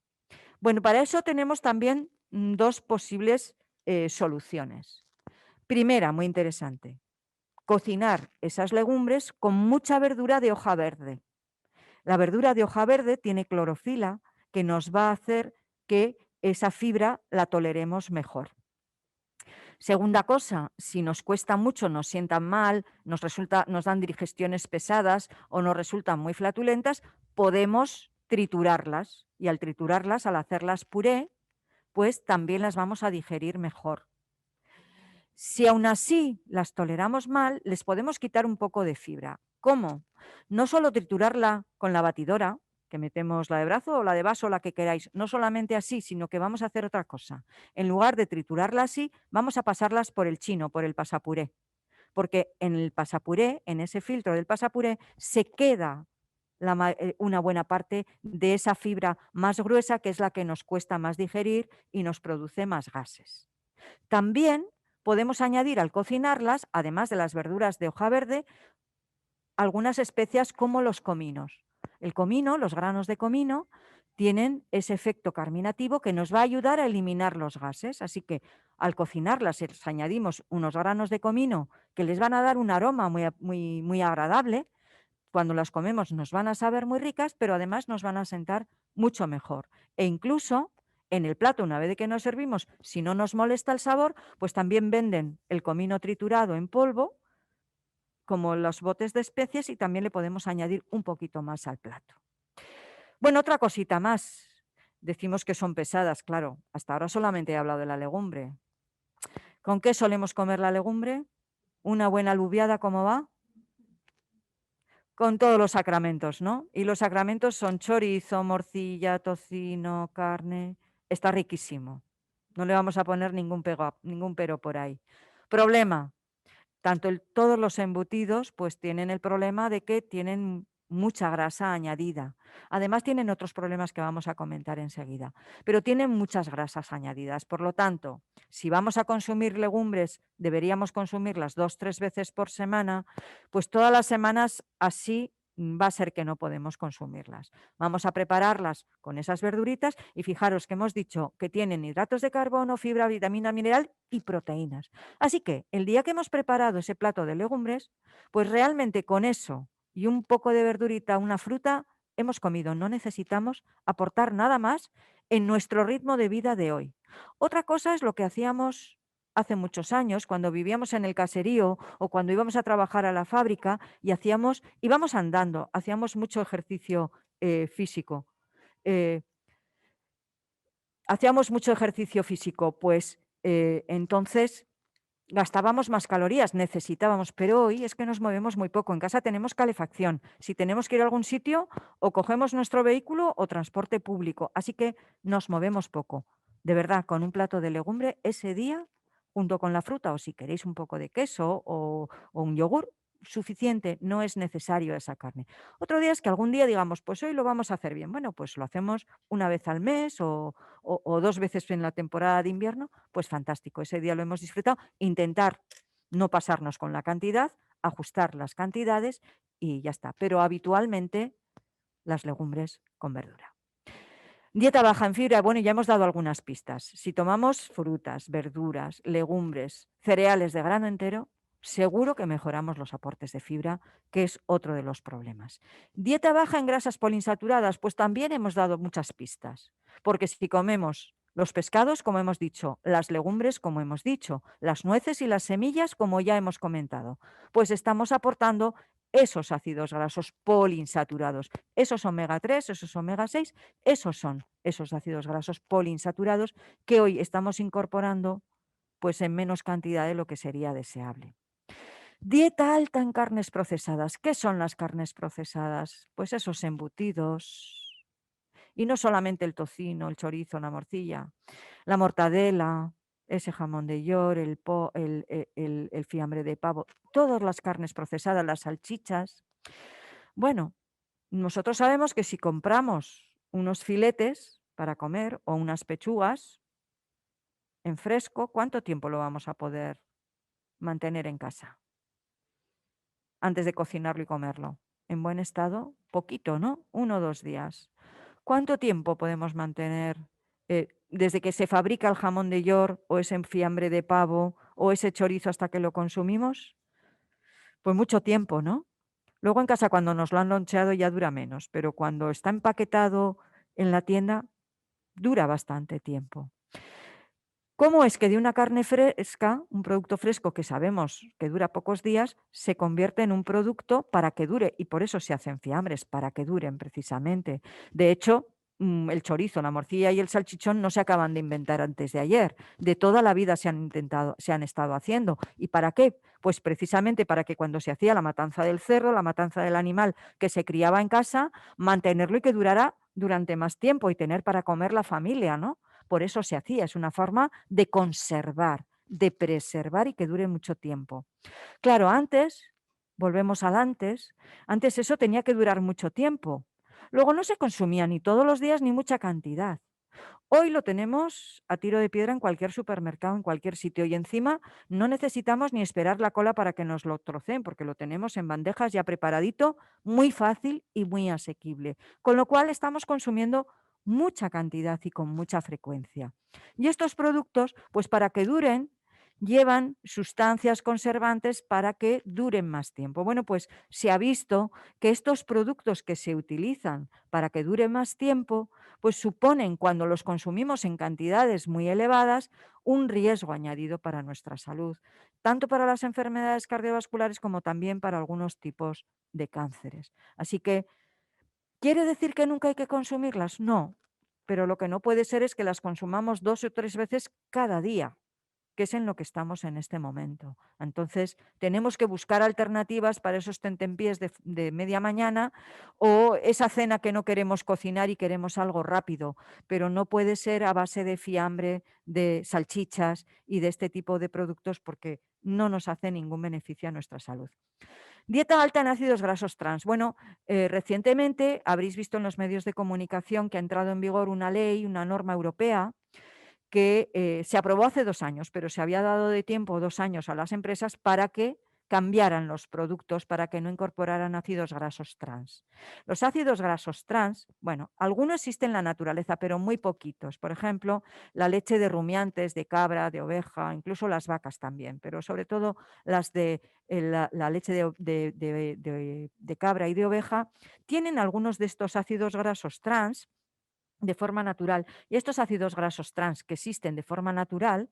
Bueno, para eso tenemos también 2 posibles soluciones. Primera, muy interesante, cocinar esas legumbres con mucha verdura de hoja verde. La verdura de hoja verde tiene clorofila que nos va a hacer que esa fibra la toleremos mejor. Segunda cosa, si nos cuesta mucho, nos sientan mal, nos dan digestiones pesadas o nos resultan muy flatulentas, podemos triturarlas y al triturarlas, al hacerlas puré, pues también las vamos a digerir mejor. Si aún así las toleramos mal, les podemos quitar un poco de fibra. ¿Cómo? No solo triturarla con la batidora, que metemos la de brazo o la de vaso, la que queráis, no solamente así, sino que vamos a hacer otra cosa. En lugar de triturarla así, vamos a pasarlas por el chino, por el pasapuré, porque en el pasapuré, en ese filtro del pasapuré, se queda una buena parte de esa fibra más gruesa, que es la que nos cuesta más digerir y nos produce más gases. También podemos añadir al cocinarlas, además de las verduras de hoja verde, algunas especias como los cominos. El comino, los granos de comino, tienen ese efecto carminativo que nos va a ayudar a eliminar los gases. Así que al cocinarlas les añadimos unos granos de comino que les van a dar un aroma muy agradable. Cuando las comemos nos van a saber muy ricas, pero además nos van a sentar mucho mejor. E incluso en el plato, una vez que nos servimos, si no nos molesta el sabor, pues también venden el comino triturado en polvo, como los botes de especies, y también le podemos añadir un poquito más al plato. Bueno, otra cosita más. Decimos que son pesadas, claro. Hasta ahora solamente he hablado de la legumbre. ¿Con qué solemos comer la legumbre? Una buena alubiada, ¿cómo va? Con todos los sacramentos, ¿no? Y los sacramentos son chorizo, morcilla, tocino, carne. Está riquísimo. No le vamos a poner ningún pero por ahí. Problema, todos los embutidos pues tienen el problema de que tienen mucha grasa añadida. Además tienen otros problemas que vamos a comentar enseguida, pero tienen muchas grasas añadidas. Por lo tanto, si vamos a consumir legumbres, deberíamos consumirlas 2 o 3 veces por semana, pues todas las semanas así va a ser que no podemos consumirlas. Vamos a prepararlas con esas verduritas y fijaros que hemos dicho que tienen hidratos de carbono, fibra, vitamina mineral y proteínas. Así que el día que hemos preparado ese plato de legumbres, pues realmente con eso y un poco de verdurita, una fruta, hemos comido. No necesitamos aportar nada más en nuestro ritmo de vida de hoy. Otra cosa es lo que hacíamos hace muchos años, cuando vivíamos en el caserío o cuando íbamos a trabajar a la fábrica y íbamos andando, hacíamos mucho ejercicio físico. Eh, Hacíamos mucho ejercicio físico, pues entonces gastábamos más calorías, necesitábamos, pero hoy es que nos movemos muy poco. En casa tenemos calefacción. Si tenemos que ir a algún sitio, o cogemos nuestro vehículo o transporte público. Así que nos movemos poco. De verdad, con un plato de legumbre ese día, junto con la fruta, o si queréis un poco de queso o un yogur, suficiente, no es necesario esa carne. Otro día es que algún día digamos, pues hoy lo vamos a hacer bien. Bueno, pues lo hacemos una vez al mes o 2 veces en la temporada de invierno, pues fantástico, ese día lo hemos disfrutado. Intentar no pasarnos con la cantidad, ajustar las cantidades y ya está. Pero habitualmente las legumbres con verdura. Dieta baja en fibra, bueno, ya hemos dado algunas pistas. Si tomamos frutas, verduras, legumbres, cereales de grano entero, seguro que mejoramos los aportes de fibra, que es otro de los problemas. Dieta baja en grasas poliinsaturadas, pues también hemos dado muchas pistas, porque si comemos los pescados, como hemos dicho, las legumbres, como hemos dicho, las nueces y las semillas, como ya hemos comentado, pues estamos aportando esos ácidos grasos poliinsaturados, esos omega 3, esos omega 6, esos son esos ácidos grasos poliinsaturados que hoy estamos incorporando pues en menos cantidad de lo que sería deseable. Dieta alta en carnes procesadas. ¿Qué son las carnes procesadas? Pues esos embutidos. Y no solamente el tocino, el chorizo, la morcilla, la mortadela, ese jamón de york, el fiambre de pavo, todas las carnes procesadas, las salchichas. Bueno, nosotros sabemos que si compramos unos filetes para comer o unas pechugas en fresco, ¿cuánto tiempo lo vamos a poder mantener en casa antes de cocinarlo y comerlo? En buen estado, poquito, ¿no? 1 o 2 días. ¿Cuánto tiempo podemos mantener desde que se fabrica el jamón de york o ese fiambre de pavo o ese chorizo hasta que lo consumimos? Pues mucho tiempo, ¿no? Luego en casa cuando nos lo han loncheado ya dura menos, pero cuando está empaquetado en la tienda dura bastante tiempo. ¿Cómo es que de una carne fresca, un producto fresco que sabemos que dura pocos días, se convierte en un producto para que dure? Y por eso se hacen fiambres, para que duren precisamente. De hecho, el chorizo, la morcilla y el salchichón no se acaban de inventar antes de ayer. De toda la vida se han estado haciendo. ¿Y para qué? Pues precisamente para que cuando se hacía la matanza del cerdo, la matanza del animal que se criaba en casa, mantenerlo y que durara durante más tiempo y tener para comer la familia, ¿no? Por eso se hacía, es una forma de conservar, de preservar y que dure mucho tiempo. Claro, volvemos al antes eso tenía que durar mucho tiempo. Luego no se consumía ni todos los días ni mucha cantidad. Hoy lo tenemos a tiro de piedra en cualquier supermercado, en cualquier sitio y encima no necesitamos ni esperar la cola para que nos lo troceen porque lo tenemos en bandejas ya preparadito, muy fácil y muy asequible. Con lo cual estamos consumiendo mucha cantidad y con mucha frecuencia. Y estos productos, pues para que duren, llevan sustancias conservantes para que duren más tiempo. Bueno, pues se ha visto que estos productos que se utilizan para que duren más tiempo, pues suponen, cuando los consumimos en cantidades muy elevadas, un riesgo añadido para nuestra salud, tanto para las enfermedades cardiovasculares como también para algunos tipos de cánceres. Así que, ¿quiere decir que nunca hay que consumirlas? No, pero lo que no puede ser es que las consumamos 2 o 3 veces cada día, que es en lo que estamos en este momento. Entonces, tenemos que buscar alternativas para esos tentempiés de media mañana o esa cena que no queremos cocinar y queremos algo rápido, pero no puede ser a base de fiambre, de salchichas y de este tipo de productos porque no nos hace ningún beneficio a nuestra salud. Dieta alta en ácidos grasos trans. Bueno, recientemente habréis visto en los medios de comunicación que ha entrado en vigor una ley, una norma europea que se aprobó hace 2 años, pero se había dado de tiempo 2 años a las empresas para que cambiaran los productos para que no incorporaran ácidos grasos trans. Los ácidos grasos trans, bueno, algunos existen en la naturaleza, pero muy poquitos. Por ejemplo, la leche de rumiantes, de cabra, de oveja, incluso las vacas también, pero sobre todo las de la leche de cabra y de oveja, tienen algunos de estos ácidos grasos trans de forma natural. Y estos ácidos grasos trans que existen de forma natural,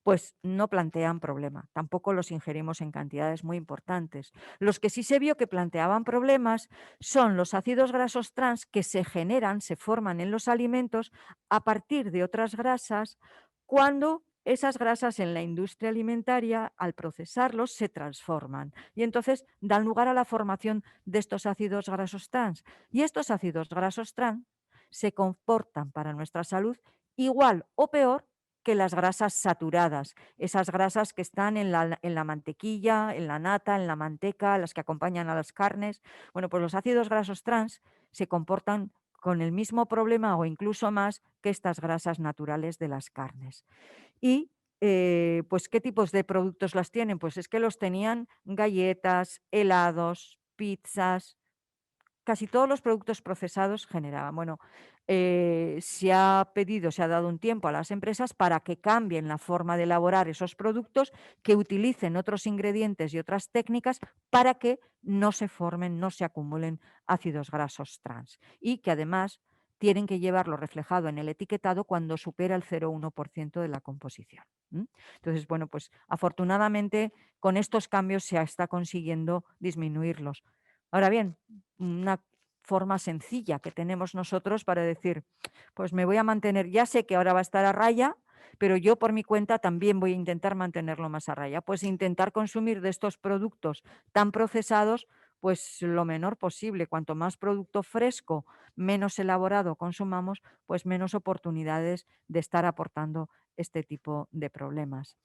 pues no plantean problema. Tampoco los ingerimos en cantidades muy importantes. Los que sí se vio que planteaban problemas son los ácidos grasos trans que se generan, se forman en los alimentos a partir de otras grasas cuando esas grasas en la industria alimentaria, al procesarlos, se transforman y entonces dan lugar a la formación de estos ácidos grasos trans. Y estos ácidos grasos trans se comportan para nuestra salud igual o peor que las grasas saturadas, esas grasas que están en la mantequilla, en la nata, en la manteca, las que acompañan a las carnes. Bueno, pues los ácidos grasos trans se comportan con el mismo problema o incluso más que estas grasas naturales de las carnes. Y pues, ¿qué tipos de productos las tienen? Pues es que los tenían galletas, helados, pizzas, casi todos los productos procesados generaban. Bueno, se ha pedido, se ha dado un tiempo a las empresas para que cambien la forma de elaborar esos productos, que utilicen otros ingredientes y otras técnicas para que no se formen, no se acumulen ácidos grasos trans y que además tienen que llevarlo reflejado en el etiquetado cuando supera el 0,1% de la composición. Entonces, bueno, pues afortunadamente con estos cambios se está consiguiendo disminuirlos. Ahora bien, una forma sencilla que tenemos nosotros para decir, pues me voy a mantener, ya sé que ahora va a estar a raya, pero yo por mi cuenta también voy a intentar mantenerlo más a raya. Pues intentar consumir de estos productos tan procesados, pues lo menor posible. Cuanto más producto fresco, menos elaborado consumamos, pues menos oportunidades de estar aportando este tipo de problemas.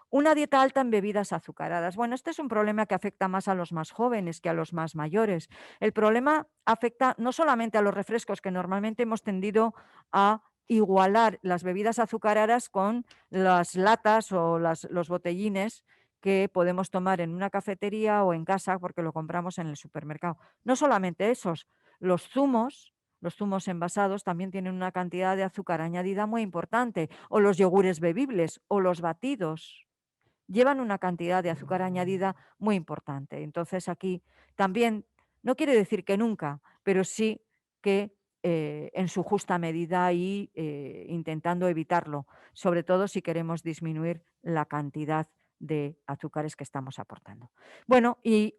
Una dieta alta en bebidas azucaradas. Bueno, este es un problema que afecta más a los más jóvenes que a los más mayores. El problema afecta no solamente a los refrescos, que normalmente hemos tendido a igualar las bebidas azucaradas con las latas o los botellines que podemos tomar en una cafetería o en casa porque lo compramos en el supermercado. No solamente esos, los zumos envasados también tienen una cantidad de azúcar añadida muy importante, o los yogures bebibles o los batidos llevan una cantidad de azúcar añadida muy importante. Entonces aquí también, no quiere decir que nunca, pero sí que en su justa medida y intentando evitarlo, sobre todo si queremos disminuir la cantidad de azúcares que estamos aportando. Bueno, y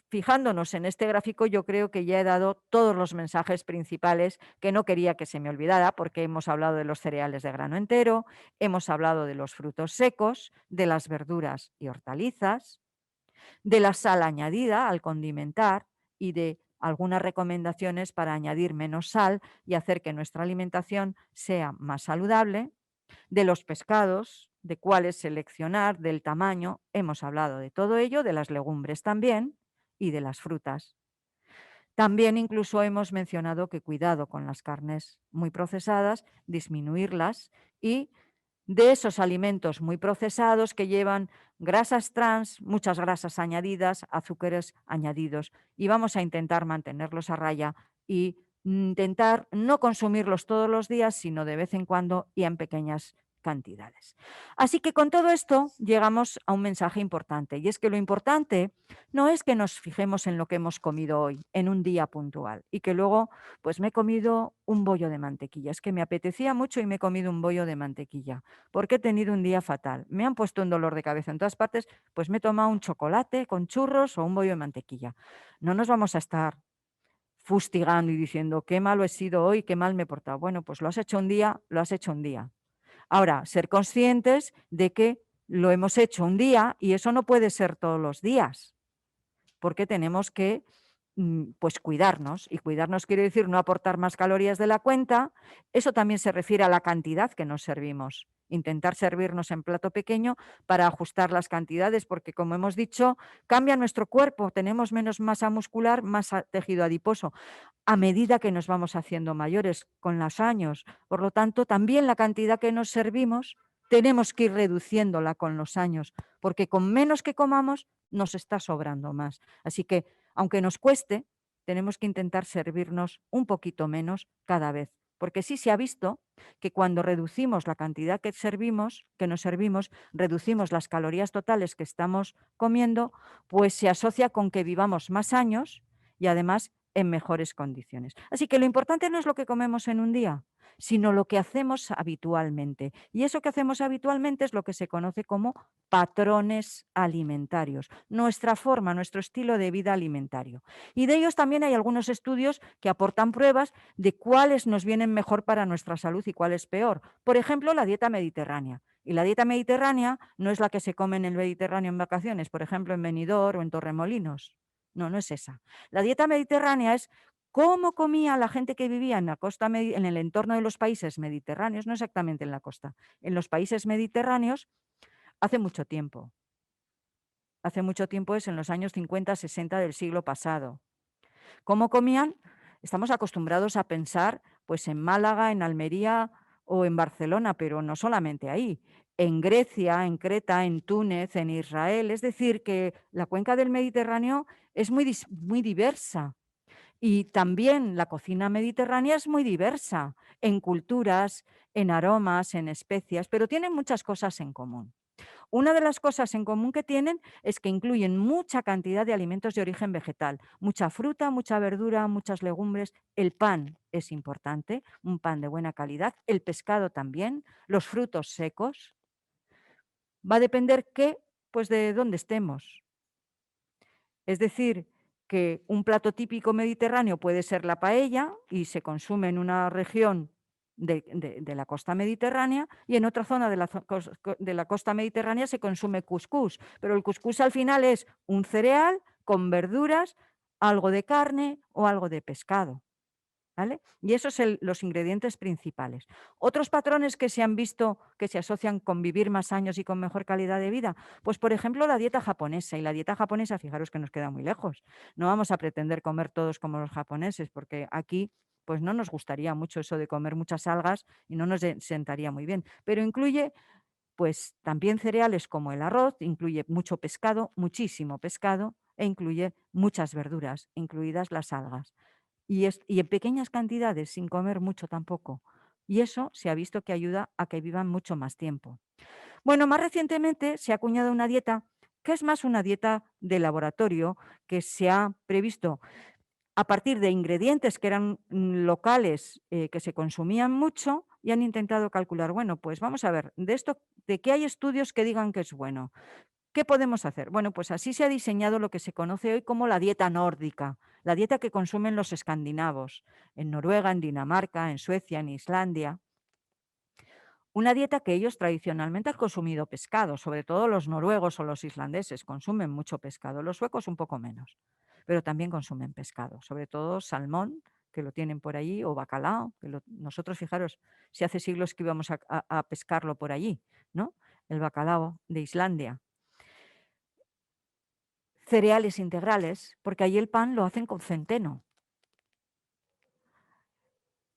fijándonos en este gráfico, yo creo que ya he dado todos los mensajes principales que no quería que se me olvidara, porque hemos hablado de los cereales de grano entero, hemos hablado de los frutos secos, de las verduras y hortalizas, de la sal añadida al condimentar y de algunas recomendaciones para añadir menos sal y hacer que nuestra alimentación sea más saludable, de los pescados, de cuáles seleccionar, del tamaño, hemos hablado de todo ello, de las legumbres también y de las frutas. También incluso hemos mencionado que cuidado con las carnes muy procesadas, disminuirlas y de esos alimentos muy procesados que llevan grasas trans, muchas grasas añadidas, azúcares añadidos. Y vamos a intentar mantenerlos a raya y intentar no consumirlos todos los días, sino de vez en cuando y en pequeñas cantidades. Así que con todo esto llegamos a un mensaje importante, y es que lo importante no es que nos fijemos en lo que hemos comido hoy, en un día puntual, y que luego pues me he comido un bollo de mantequilla. Es que me apetecía mucho y me he comido un bollo de mantequilla porque he tenido un día fatal. Me han puesto un dolor de cabeza en todas partes, pues me he tomado un chocolate con churros o un bollo de mantequilla. No nos vamos a estar fustigando y diciendo qué malo he sido hoy, qué mal me he portado. Bueno, pues lo has hecho un día, lo has hecho un día. Ahora, ser conscientes de que lo hemos hecho un día y eso no puede ser todos los días, porque tenemos que pues cuidarnos, y cuidarnos quiere decir no aportar más calorías de la cuenta. Eso también se refiere a la cantidad que nos servimos, intentar servirnos en plato pequeño para ajustar las cantidades, porque como hemos dicho, cambia nuestro cuerpo, tenemos menos masa muscular, más tejido adiposo, a medida que nos vamos haciendo mayores con los años. Por lo tanto, también la cantidad que nos servimos tenemos que ir reduciéndola con los años, porque con menos que comamos nos está sobrando más. Así que, aunque nos cueste, tenemos que intentar servirnos un poquito menos cada vez, porque sí se ha visto que cuando reducimos la cantidad que nos servimos, reducimos las calorías totales que estamos comiendo, pues se asocia con que vivamos más años y además en mejores condiciones. Así que lo importante no es lo que comemos en un día, sino lo que hacemos habitualmente. Y eso que hacemos habitualmente es lo que se conoce como patrones alimentarios, nuestra forma, nuestro estilo de vida alimentario. Y de ellos también hay algunos estudios que aportan pruebas de cuáles nos vienen mejor para nuestra salud y cuáles peor. Por ejemplo, la dieta mediterránea. Y la dieta mediterránea no es la que se come en el Mediterráneo en vacaciones, por ejemplo, en Benidorm o en Torremolinos. No, no es esa. La dieta mediterránea es cómo comía la gente que vivía en la costa, en el entorno de los países mediterráneos, no exactamente en la costa, en los países mediterráneos hace mucho tiempo. Hace mucho tiempo es en los años 50, 60 del siglo pasado. ¿Cómo comían? Estamos acostumbrados a pensar pues en Málaga, en Almería o en Barcelona, pero no solamente ahí. En Grecia, en Creta, en Túnez, en Israel. Es decir, que la cuenca del Mediterráneo es muy diversa. Y también la cocina mediterránea es muy diversa en culturas, en aromas, en especias, pero tienen muchas cosas en común. Una de las cosas en común que tienen es que incluyen mucha cantidad de alimentos de origen vegetal, mucha fruta, mucha verdura, muchas legumbres. El pan es importante, un pan de buena calidad, el pescado también, los frutos secos. Va a depender pues de dónde estemos. Es decir, que un plato típico mediterráneo puede ser la paella y se consume en una región de la costa mediterránea, y en otra zona de la costa mediterránea se consume cuscús, pero el cuscús al final es un cereal con verduras, algo de carne o algo de pescado. ¿Vale? Y esos son los ingredientes principales. Otros patrones que se han visto que se asocian con vivir más años y con mejor calidad de vida, pues por ejemplo la dieta japonesa. Y la dieta japonesa, fijaros que nos queda muy lejos. No vamos a pretender comer todos como los japoneses, porque aquí pues no nos gustaría mucho eso de comer muchas algas y no nos sentaría muy bien. Pero incluye pues también cereales como el arroz, incluye mucho pescado, muchísimo pescado, e incluye muchas verduras, incluidas las algas. Y en pequeñas cantidades, sin comer mucho tampoco. Y eso se ha visto que ayuda a que vivan mucho más tiempo. Bueno, más recientemente se ha acuñado una dieta que es más una dieta de laboratorio, que se ha previsto a partir de ingredientes que eran locales, que se consumían mucho, y han intentado calcular, bueno, pues vamos a ver, de qué hay estudios que digan que es bueno. ¿Qué podemos hacer? Bueno, pues así se ha diseñado lo que se conoce hoy como la dieta nórdica, la dieta que consumen los escandinavos, en Noruega, en Dinamarca, en Suecia, en Islandia. Una dieta que ellos tradicionalmente han consumido pescado, sobre todo los noruegos o los islandeses consumen mucho pescado, los suecos un poco menos, pero también consumen pescado, sobre todo salmón, que lo tienen por allí, o bacalao, nosotros, fijaros, si hace siglos que íbamos a pescarlo por allí, ¿no? El bacalao de Islandia. Cereales integrales, porque allí el pan lo hacen con centeno.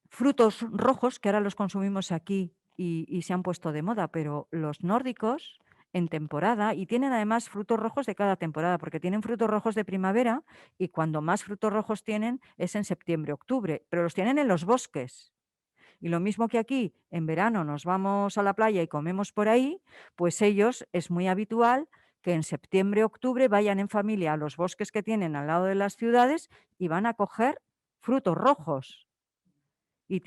Frutos rojos, que ahora los consumimos aquí y se han puesto de moda, pero los nórdicos en temporada, y tienen además frutos rojos de cada temporada, porque tienen frutos rojos de primavera, y cuando más frutos rojos tienen es en septiembre, octubre, pero los tienen en los bosques. Y lo mismo que aquí, en verano nos vamos a la playa y comemos por ahí, pues ellos es muy habitual que en septiembre, octubre vayan en familia a los bosques que tienen al lado de las ciudades y van a coger frutos rojos. Y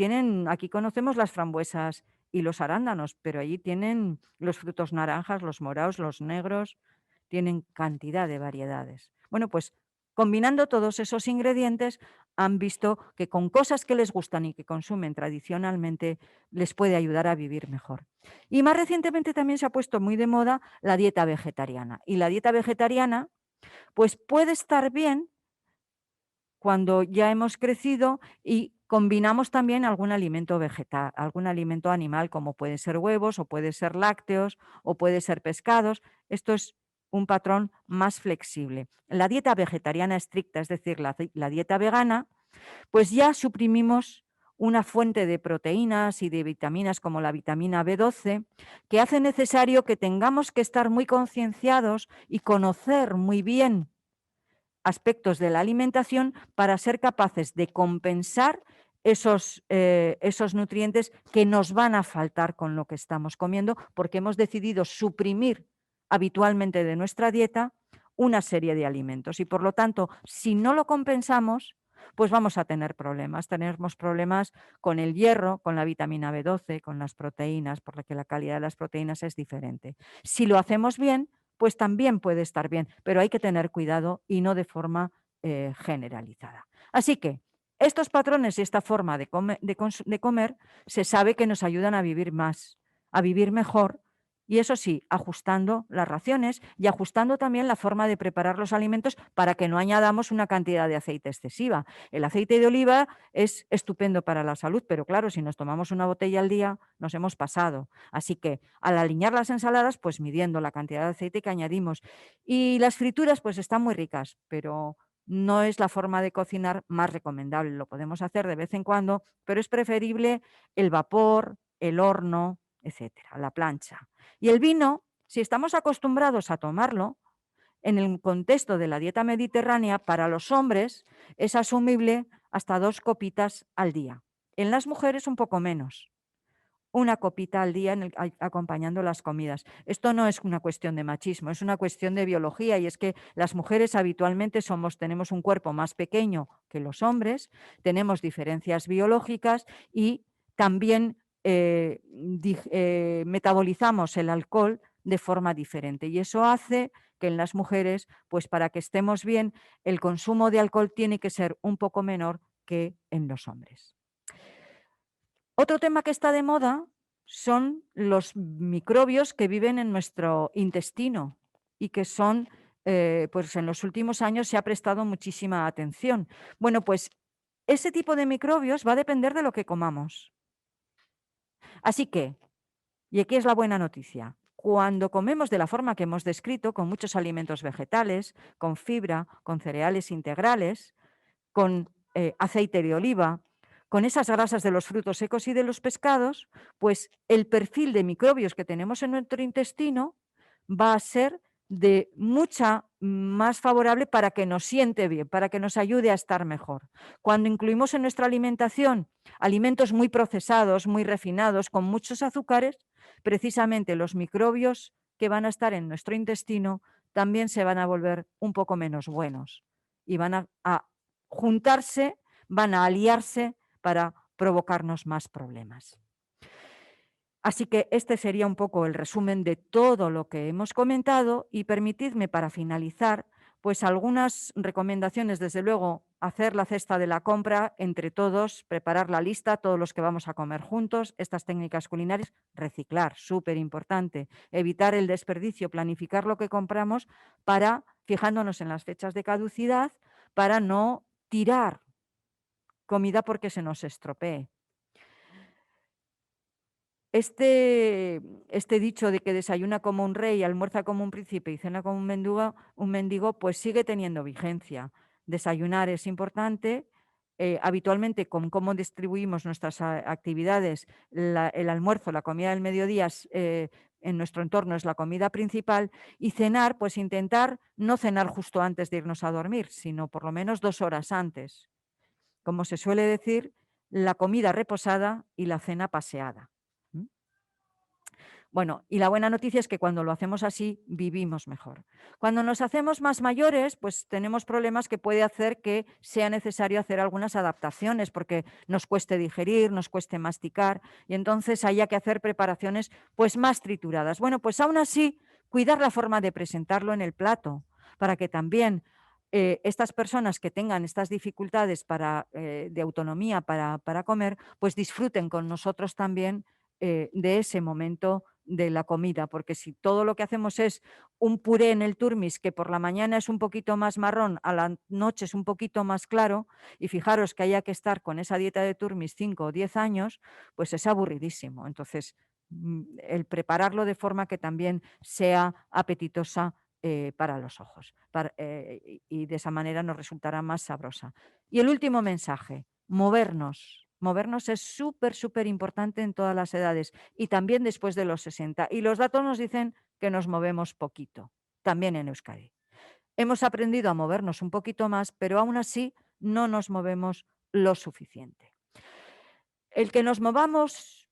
aquí conocemos las frambuesas y los arándanos, pero allí tienen los frutos naranjas, los morados, los negros, tienen cantidad de variedades. Bueno, pues combinando todos esos ingredientes, han visto que con cosas que les gustan y que consumen tradicionalmente, les puede ayudar a vivir mejor. Y más recientemente también se ha puesto muy de moda la dieta vegetariana. Y la dieta vegetariana, pues puede estar bien cuando ya hemos crecido y combinamos también algún alimento vegetal, algún alimento animal, como pueden ser huevos o puede ser lácteos o puede ser pescados. Esto es un patrón más flexible. La dieta vegetariana estricta, es decir, la dieta vegana, pues ya suprimimos una fuente de proteínas y de vitaminas como la vitamina B12, que hace necesario que tengamos que estar muy concienciados y conocer muy bien aspectos de la alimentación para ser capaces de compensar esos nutrientes que nos van a faltar con lo que estamos comiendo, porque hemos decidido suprimir habitualmente de nuestra dieta una serie de alimentos. Y por lo tanto, si no lo compensamos, pues vamos a tener problemas. Tenemos problemas con el hierro, con la vitamina B12, con las proteínas, porque la calidad de las proteínas es diferente. Si lo hacemos bien, pues también puede estar bien, pero hay que tener cuidado y no de forma generalizada. Así que estos patrones y esta forma de comer se sabe que nos ayudan a vivir más, a vivir mejor, y eso sí, ajustando las raciones y ajustando también la forma de preparar los alimentos para que no añadamos una cantidad de aceite excesiva. El aceite de oliva es estupendo para la salud, pero claro, si nos tomamos una botella al día, nos hemos pasado. Así que al alinear las ensaladas, pues midiendo la cantidad de aceite que añadimos. Y las frituras, pues están muy ricas, pero no es la forma de cocinar más recomendable. Lo podemos hacer de vez en cuando, pero es preferible el vapor, el horno, etcétera, la plancha. Y el vino, si estamos acostumbrados a tomarlo, en el contexto de la dieta mediterránea, para los hombres es asumible hasta 2 copitas al día. En las mujeres un poco menos. Una copita al día acompañando las comidas. Esto no es una cuestión de machismo, es una cuestión de biología, y es que las mujeres habitualmente tenemos un cuerpo más pequeño que los hombres, tenemos diferencias biológicas y también metabolizamos el alcohol de forma diferente, y eso hace que en las mujeres, pues para que estemos bien, el consumo de alcohol tiene que ser un poco menor que en los hombres. Otro tema que está de moda son los microbios que viven en nuestro intestino y que son, pues en los últimos años se ha prestado muchísima atención. Bueno, pues ese tipo de microbios va a depender de lo que comamos. Así que, y aquí es la buena noticia, cuando comemos de la forma que hemos descrito, con muchos alimentos vegetales, con fibra, con cereales integrales, con aceite de oliva, con esas grasas de los frutos secos y de los pescados, pues el perfil de microbios que tenemos en nuestro intestino va a ser de mucha más favorable para que nos siente bien, para que nos ayude a estar mejor. Cuando incluimos en nuestra alimentación alimentos muy procesados, muy refinados, con muchos azúcares, precisamente los microbios que van a estar en nuestro intestino también se van a volver un poco menos buenos y van a juntarse, van a aliarse para provocarnos más problemas. Así que este sería un poco el resumen de todo lo que hemos comentado, y permitidme para finalizar pues algunas recomendaciones. Desde luego, hacer la cesta de la compra entre todos, preparar la lista, todos los que vamos a comer juntos, estas técnicas culinarias, reciclar, súper importante, evitar el desperdicio, planificar lo que compramos para, fijándonos en las fechas de caducidad, para no tirar comida porque se nos estropee. Este dicho de que desayuna como un rey, almuerza como un príncipe y cena como un mendigo, pues sigue teniendo vigencia. Desayunar es importante. Habitualmente, con cómo distribuimos nuestras actividades, el almuerzo, la comida del mediodía en nuestro entorno es la comida principal, y cenar, pues intentar no cenar justo antes de irnos a dormir, sino por lo menos 2 horas antes. Como se suele decir, la comida reposada y la cena paseada. Bueno, y la buena noticia es que cuando lo hacemos así, vivimos mejor. Cuando nos hacemos más mayores, pues tenemos problemas que puede hacer que sea necesario hacer algunas adaptaciones, porque nos cueste digerir, nos cueste masticar, y entonces haya que hacer preparaciones pues más trituradas. Bueno, pues aún así, cuidar la forma de presentarlo en el plato, para que también estas personas que tengan estas dificultades de autonomía para comer, pues disfruten con nosotros también de ese momento de la comida, porque si todo lo que hacemos es un puré en el turmis que por la mañana es un poquito más marrón, a la noche es un poquito más claro, y fijaros que haya que estar con esa dieta de turmis 5 o 10 años, pues es aburridísimo. Entonces, el prepararlo de forma que también sea apetitosa para los ojos, y de esa manera nos resultará más sabrosa. Y el último mensaje: movernos. Movernos es súper importante en todas las edades y también después de los 60. Y los datos nos dicen que nos movemos poquito, también en Euskadi. Hemos aprendido a movernos un poquito más, pero aún así no nos movemos lo suficiente. El que nos movamos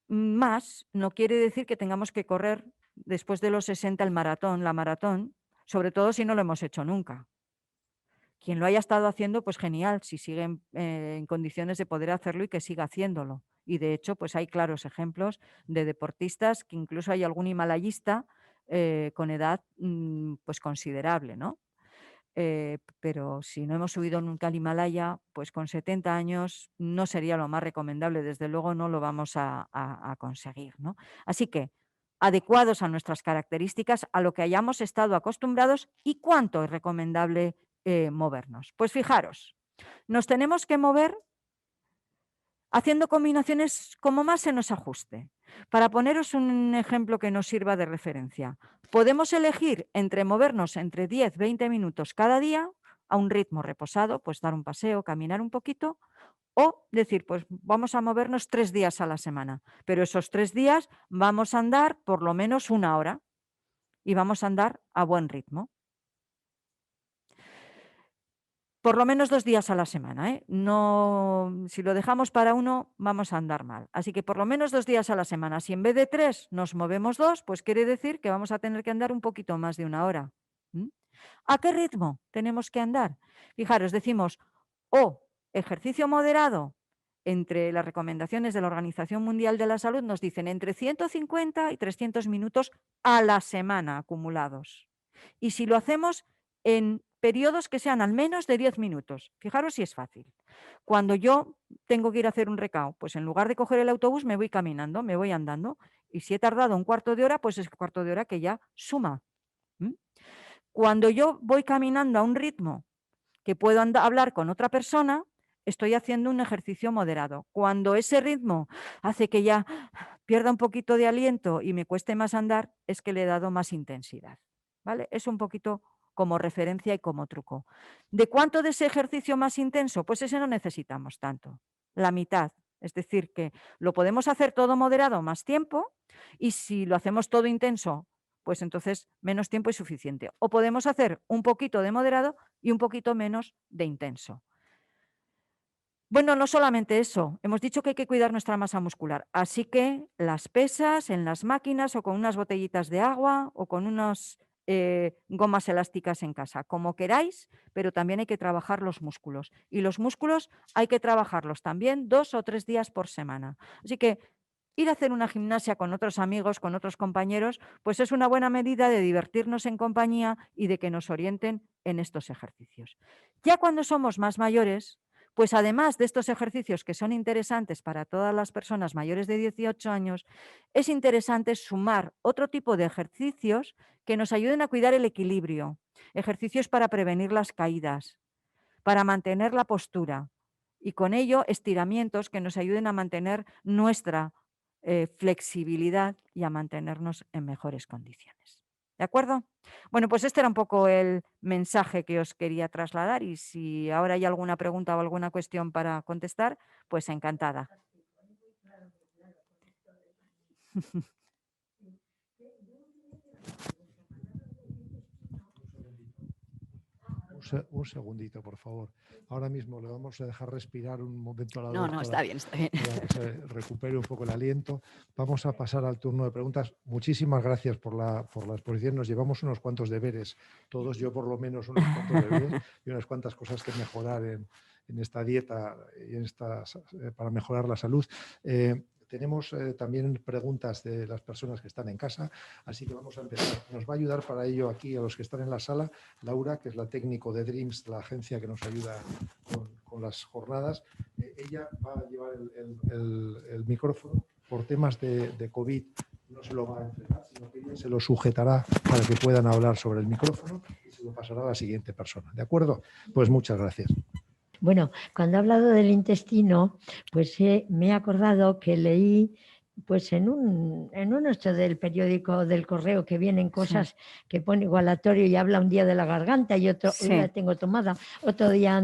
más no quiere decir que tengamos que correr después de los 60 la maratón, sobre todo si no lo hemos hecho nunca. Quien lo haya estado haciendo, pues genial, si sigue en condiciones de poder hacerlo y que siga haciéndolo. Y de hecho, pues hay claros ejemplos de deportistas, que incluso hay algún himalayista con edad pues considerable, ¿no? Pero si no hemos subido nunca al Himalaya, pues con 70 años no sería lo más recomendable, desde luego no lo vamos a conseguir, ¿no? Así que adecuados a nuestras características, a lo que hayamos estado acostumbrados y cuánto es recomendable movernos. Pues fijaros, nos tenemos que mover haciendo combinaciones como más se nos ajuste. Para poneros un ejemplo que nos sirva de referencia, podemos elegir entre movernos entre 10-20 minutos cada día a un ritmo reposado, pues dar un paseo, caminar un poquito, o decir, pues vamos a movernos 3 días a la semana, pero esos 3 días vamos a andar por lo menos 1 hora y vamos a andar a buen ritmo. Por lo menos 2 días a la semana, ¿eh? No, si lo dejamos para uno, vamos a andar mal. Así que por lo menos 2 días a la semana. Si en vez de 3 nos movemos 2, pues quiere decir que vamos a tener que andar un poquito más de 1 hora. ¿A qué ritmo tenemos que andar? Fijaros, decimos o ejercicio moderado. Entre las recomendaciones de la Organización Mundial de la Salud nos dicen entre 150 y 300 minutos a la semana acumulados. Y si lo hacemos en periodos que sean al menos de 10 minutos. Fijaros si es fácil. Cuando yo tengo que ir a hacer un recao, pues en lugar de coger el autobús me voy caminando, me voy andando. Y si he tardado un cuarto de hora, pues es un cuarto de hora que ya suma. Cuando yo voy caminando a un ritmo que puedo hablar con otra persona, estoy haciendo un ejercicio moderado. Cuando ese ritmo hace que ya pierda un poquito de aliento y me cueste más andar, es que le he dado más intensidad. ¿Vale? Es un poquito como referencia y como truco. ¿De cuánto de ese ejercicio más intenso? Pues ese no necesitamos tanto, la mitad. Es decir, que lo podemos hacer todo moderado más tiempo y si lo hacemos todo intenso, pues entonces menos tiempo es suficiente. O podemos hacer un poquito de moderado y un poquito menos de intenso. Bueno, no solamente eso, hemos dicho que hay que cuidar nuestra masa muscular, así que las pesas en las máquinas o con unas botellitas de agua o con unas gomas elásticas en casa, como queráis, pero también hay que trabajar los músculos. Y los músculos hay que trabajarlos también 2 o 3 días por semana. Así que ir a hacer una gimnasia con otros amigos, con otros compañeros, pues es una buena medida de divertirnos en compañía y de que nos orienten en estos ejercicios. Ya cuando somos más mayores, pues además de estos ejercicios que son interesantes para todas las personas mayores de 18 años, es interesante sumar otro tipo de ejercicios que nos ayuden a cuidar el equilibrio, ejercicios para prevenir las caídas, para mantener la postura y con ello estiramientos que nos ayuden a mantener nuestra flexibilidad y a mantenernos en mejores condiciones. ¿De acuerdo? Bueno, pues este era un poco el mensaje que os quería trasladar y si ahora hay alguna pregunta o alguna cuestión para contestar, pues encantada. Un segundito, por favor. Ahora mismo le vamos a dejar respirar un momento a la doctora. No, está bien, está bien. Para que se recupere un poco el aliento. Vamos a pasar al turno de preguntas. Muchísimas gracias por la exposición. Nos llevamos unos cuantos deberes, todos, yo por lo menos unos cuantos deberes y unas cuantas cosas que mejorar en esta dieta y para mejorar la salud. Tenemos también preguntas de las personas que están en casa, así que vamos a empezar. Nos va a ayudar para ello aquí a los que están en la sala, Laura, que es la técnico de Dreams, la agencia que nos ayuda con las jornadas. Ella va a llevar el micrófono por temas de COVID. No se lo va a entregar, sino que ella se lo sujetará para que puedan hablar sobre el micrófono y se lo pasará a la siguiente persona. ¿De acuerdo? Pues muchas gracias. Bueno, cuando he hablado del intestino, pues me he acordado que leí Pues en uno esto del periódico del Correo, que vienen cosas que pone igualatorio y habla un día de la garganta y otro, hoy la tengo tomada, otro día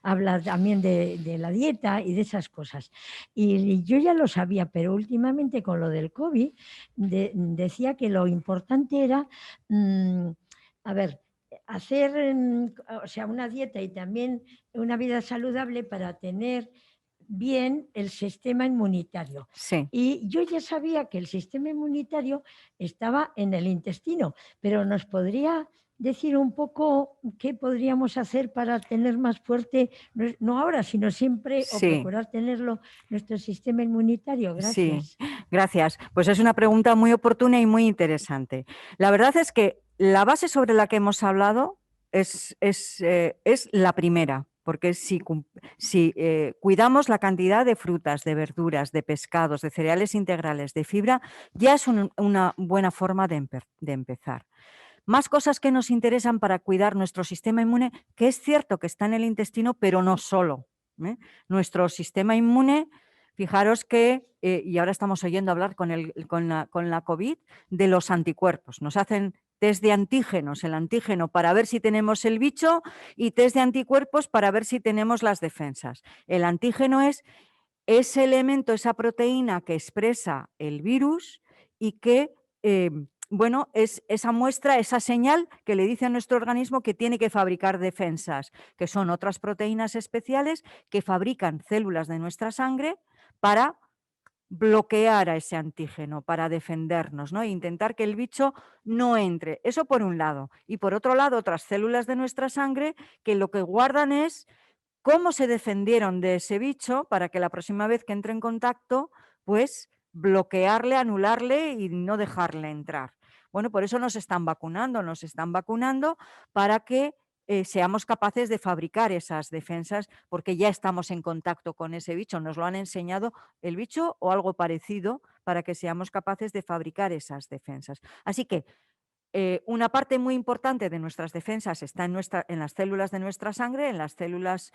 habla también de la dieta y de esas cosas. Y yo ya lo sabía, pero últimamente con lo del COVID decía que lo importante era, a ver, hacer, o sea, una dieta y también una vida saludable para tener bien el sistema inmunitario. Sí. Y yo ya sabía que el sistema inmunitario estaba en el intestino, pero ¿nos podría decir un poco qué podríamos hacer para tener más fuerte, no ahora, sino siempre, o procurar tenerlo, nuestro sistema inmunitario? Gracias. Sí, gracias. Pues es una pregunta muy oportuna y muy interesante. La verdad es que la base sobre la que hemos hablado es la primera, porque si cuidamos la cantidad de frutas, de verduras, de pescados, de cereales integrales, de fibra, ya es una buena forma de empezar. Más cosas que nos interesan para cuidar nuestro sistema inmune, que es cierto que está en el intestino, pero no solo. Nuestro sistema inmune, fijaros que, y ahora estamos oyendo hablar con la COVID, de los anticuerpos. Nos hacen test de antígenos, el antígeno para ver si tenemos el bicho y test de anticuerpos para ver si tenemos las defensas. El antígeno es ese elemento, esa proteína que expresa el virus y que, bueno, es esa muestra, esa señal que le dice a nuestro organismo que tiene que fabricar defensas, que son otras proteínas especiales que fabrican células de nuestra sangre para bloquear a ese antígeno, para defendernos, ¿no? E intentar que el bicho no entre. Eso por un lado. Y por otro lado, otras células de nuestra sangre que lo que guardan es cómo se defendieron de ese bicho para que la próxima vez que entre en contacto, pues bloquearle, anularle y no dejarle entrar. Bueno, por eso nos están vacunando para que seamos capaces de fabricar esas defensas porque ya estamos en contacto con ese bicho, nos lo han enseñado el bicho o algo parecido para que seamos capaces de fabricar esas defensas. Así que una parte muy importante de nuestras defensas está en las células de nuestra sangre, en las células,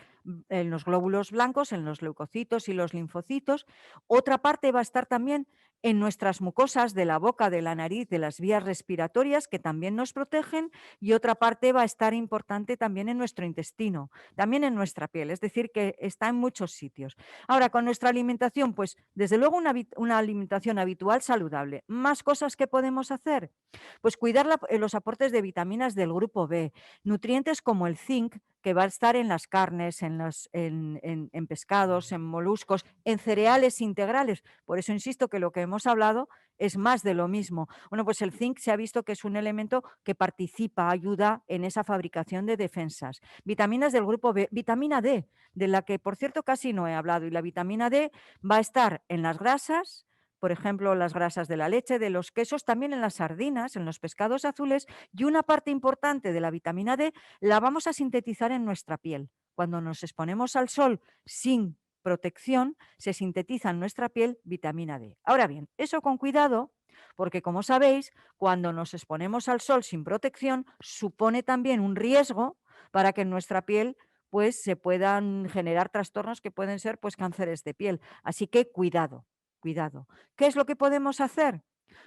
en los glóbulos blancos, en los leucocitos y los linfocitos. Otra parte va a estar también en nuestras mucosas de la boca, de la nariz, de las vías respiratorias, que también nos protegen, y otra parte va a estar importante también en nuestro intestino, también en nuestra piel, es decir, que está en muchos sitios. Ahora, con nuestra alimentación, pues desde luego una alimentación habitual saludable. ¿Más cosas que podemos hacer? Pues cuidar los aportes de vitaminas del grupo B, nutrientes como el zinc, que va a estar en las carnes, en pescados, en moluscos, en cereales integrales. Por eso insisto que lo que hemos hablado es más de lo mismo. Bueno, pues el zinc se ha visto que es un elemento que participa, ayuda en esa fabricación de defensas. Vitaminas del grupo B, vitamina D, de la que por cierto casi no he hablado, y la vitamina D va a estar en las grasas, por ejemplo, las grasas de la leche, de los quesos, también en las sardinas, en los pescados azules, y una parte importante de la vitamina D la vamos a sintetizar en nuestra piel. Cuando nos exponemos al sol sin protección, se sintetiza en nuestra piel vitamina D. Ahora bien, eso con cuidado, porque como sabéis, cuando nos exponemos al sol sin protección, supone también un riesgo para que en nuestra piel pues se puedan generar trastornos que pueden ser pues cánceres de piel. Así que cuidado. Cuidado. ¿Qué es lo que podemos hacer?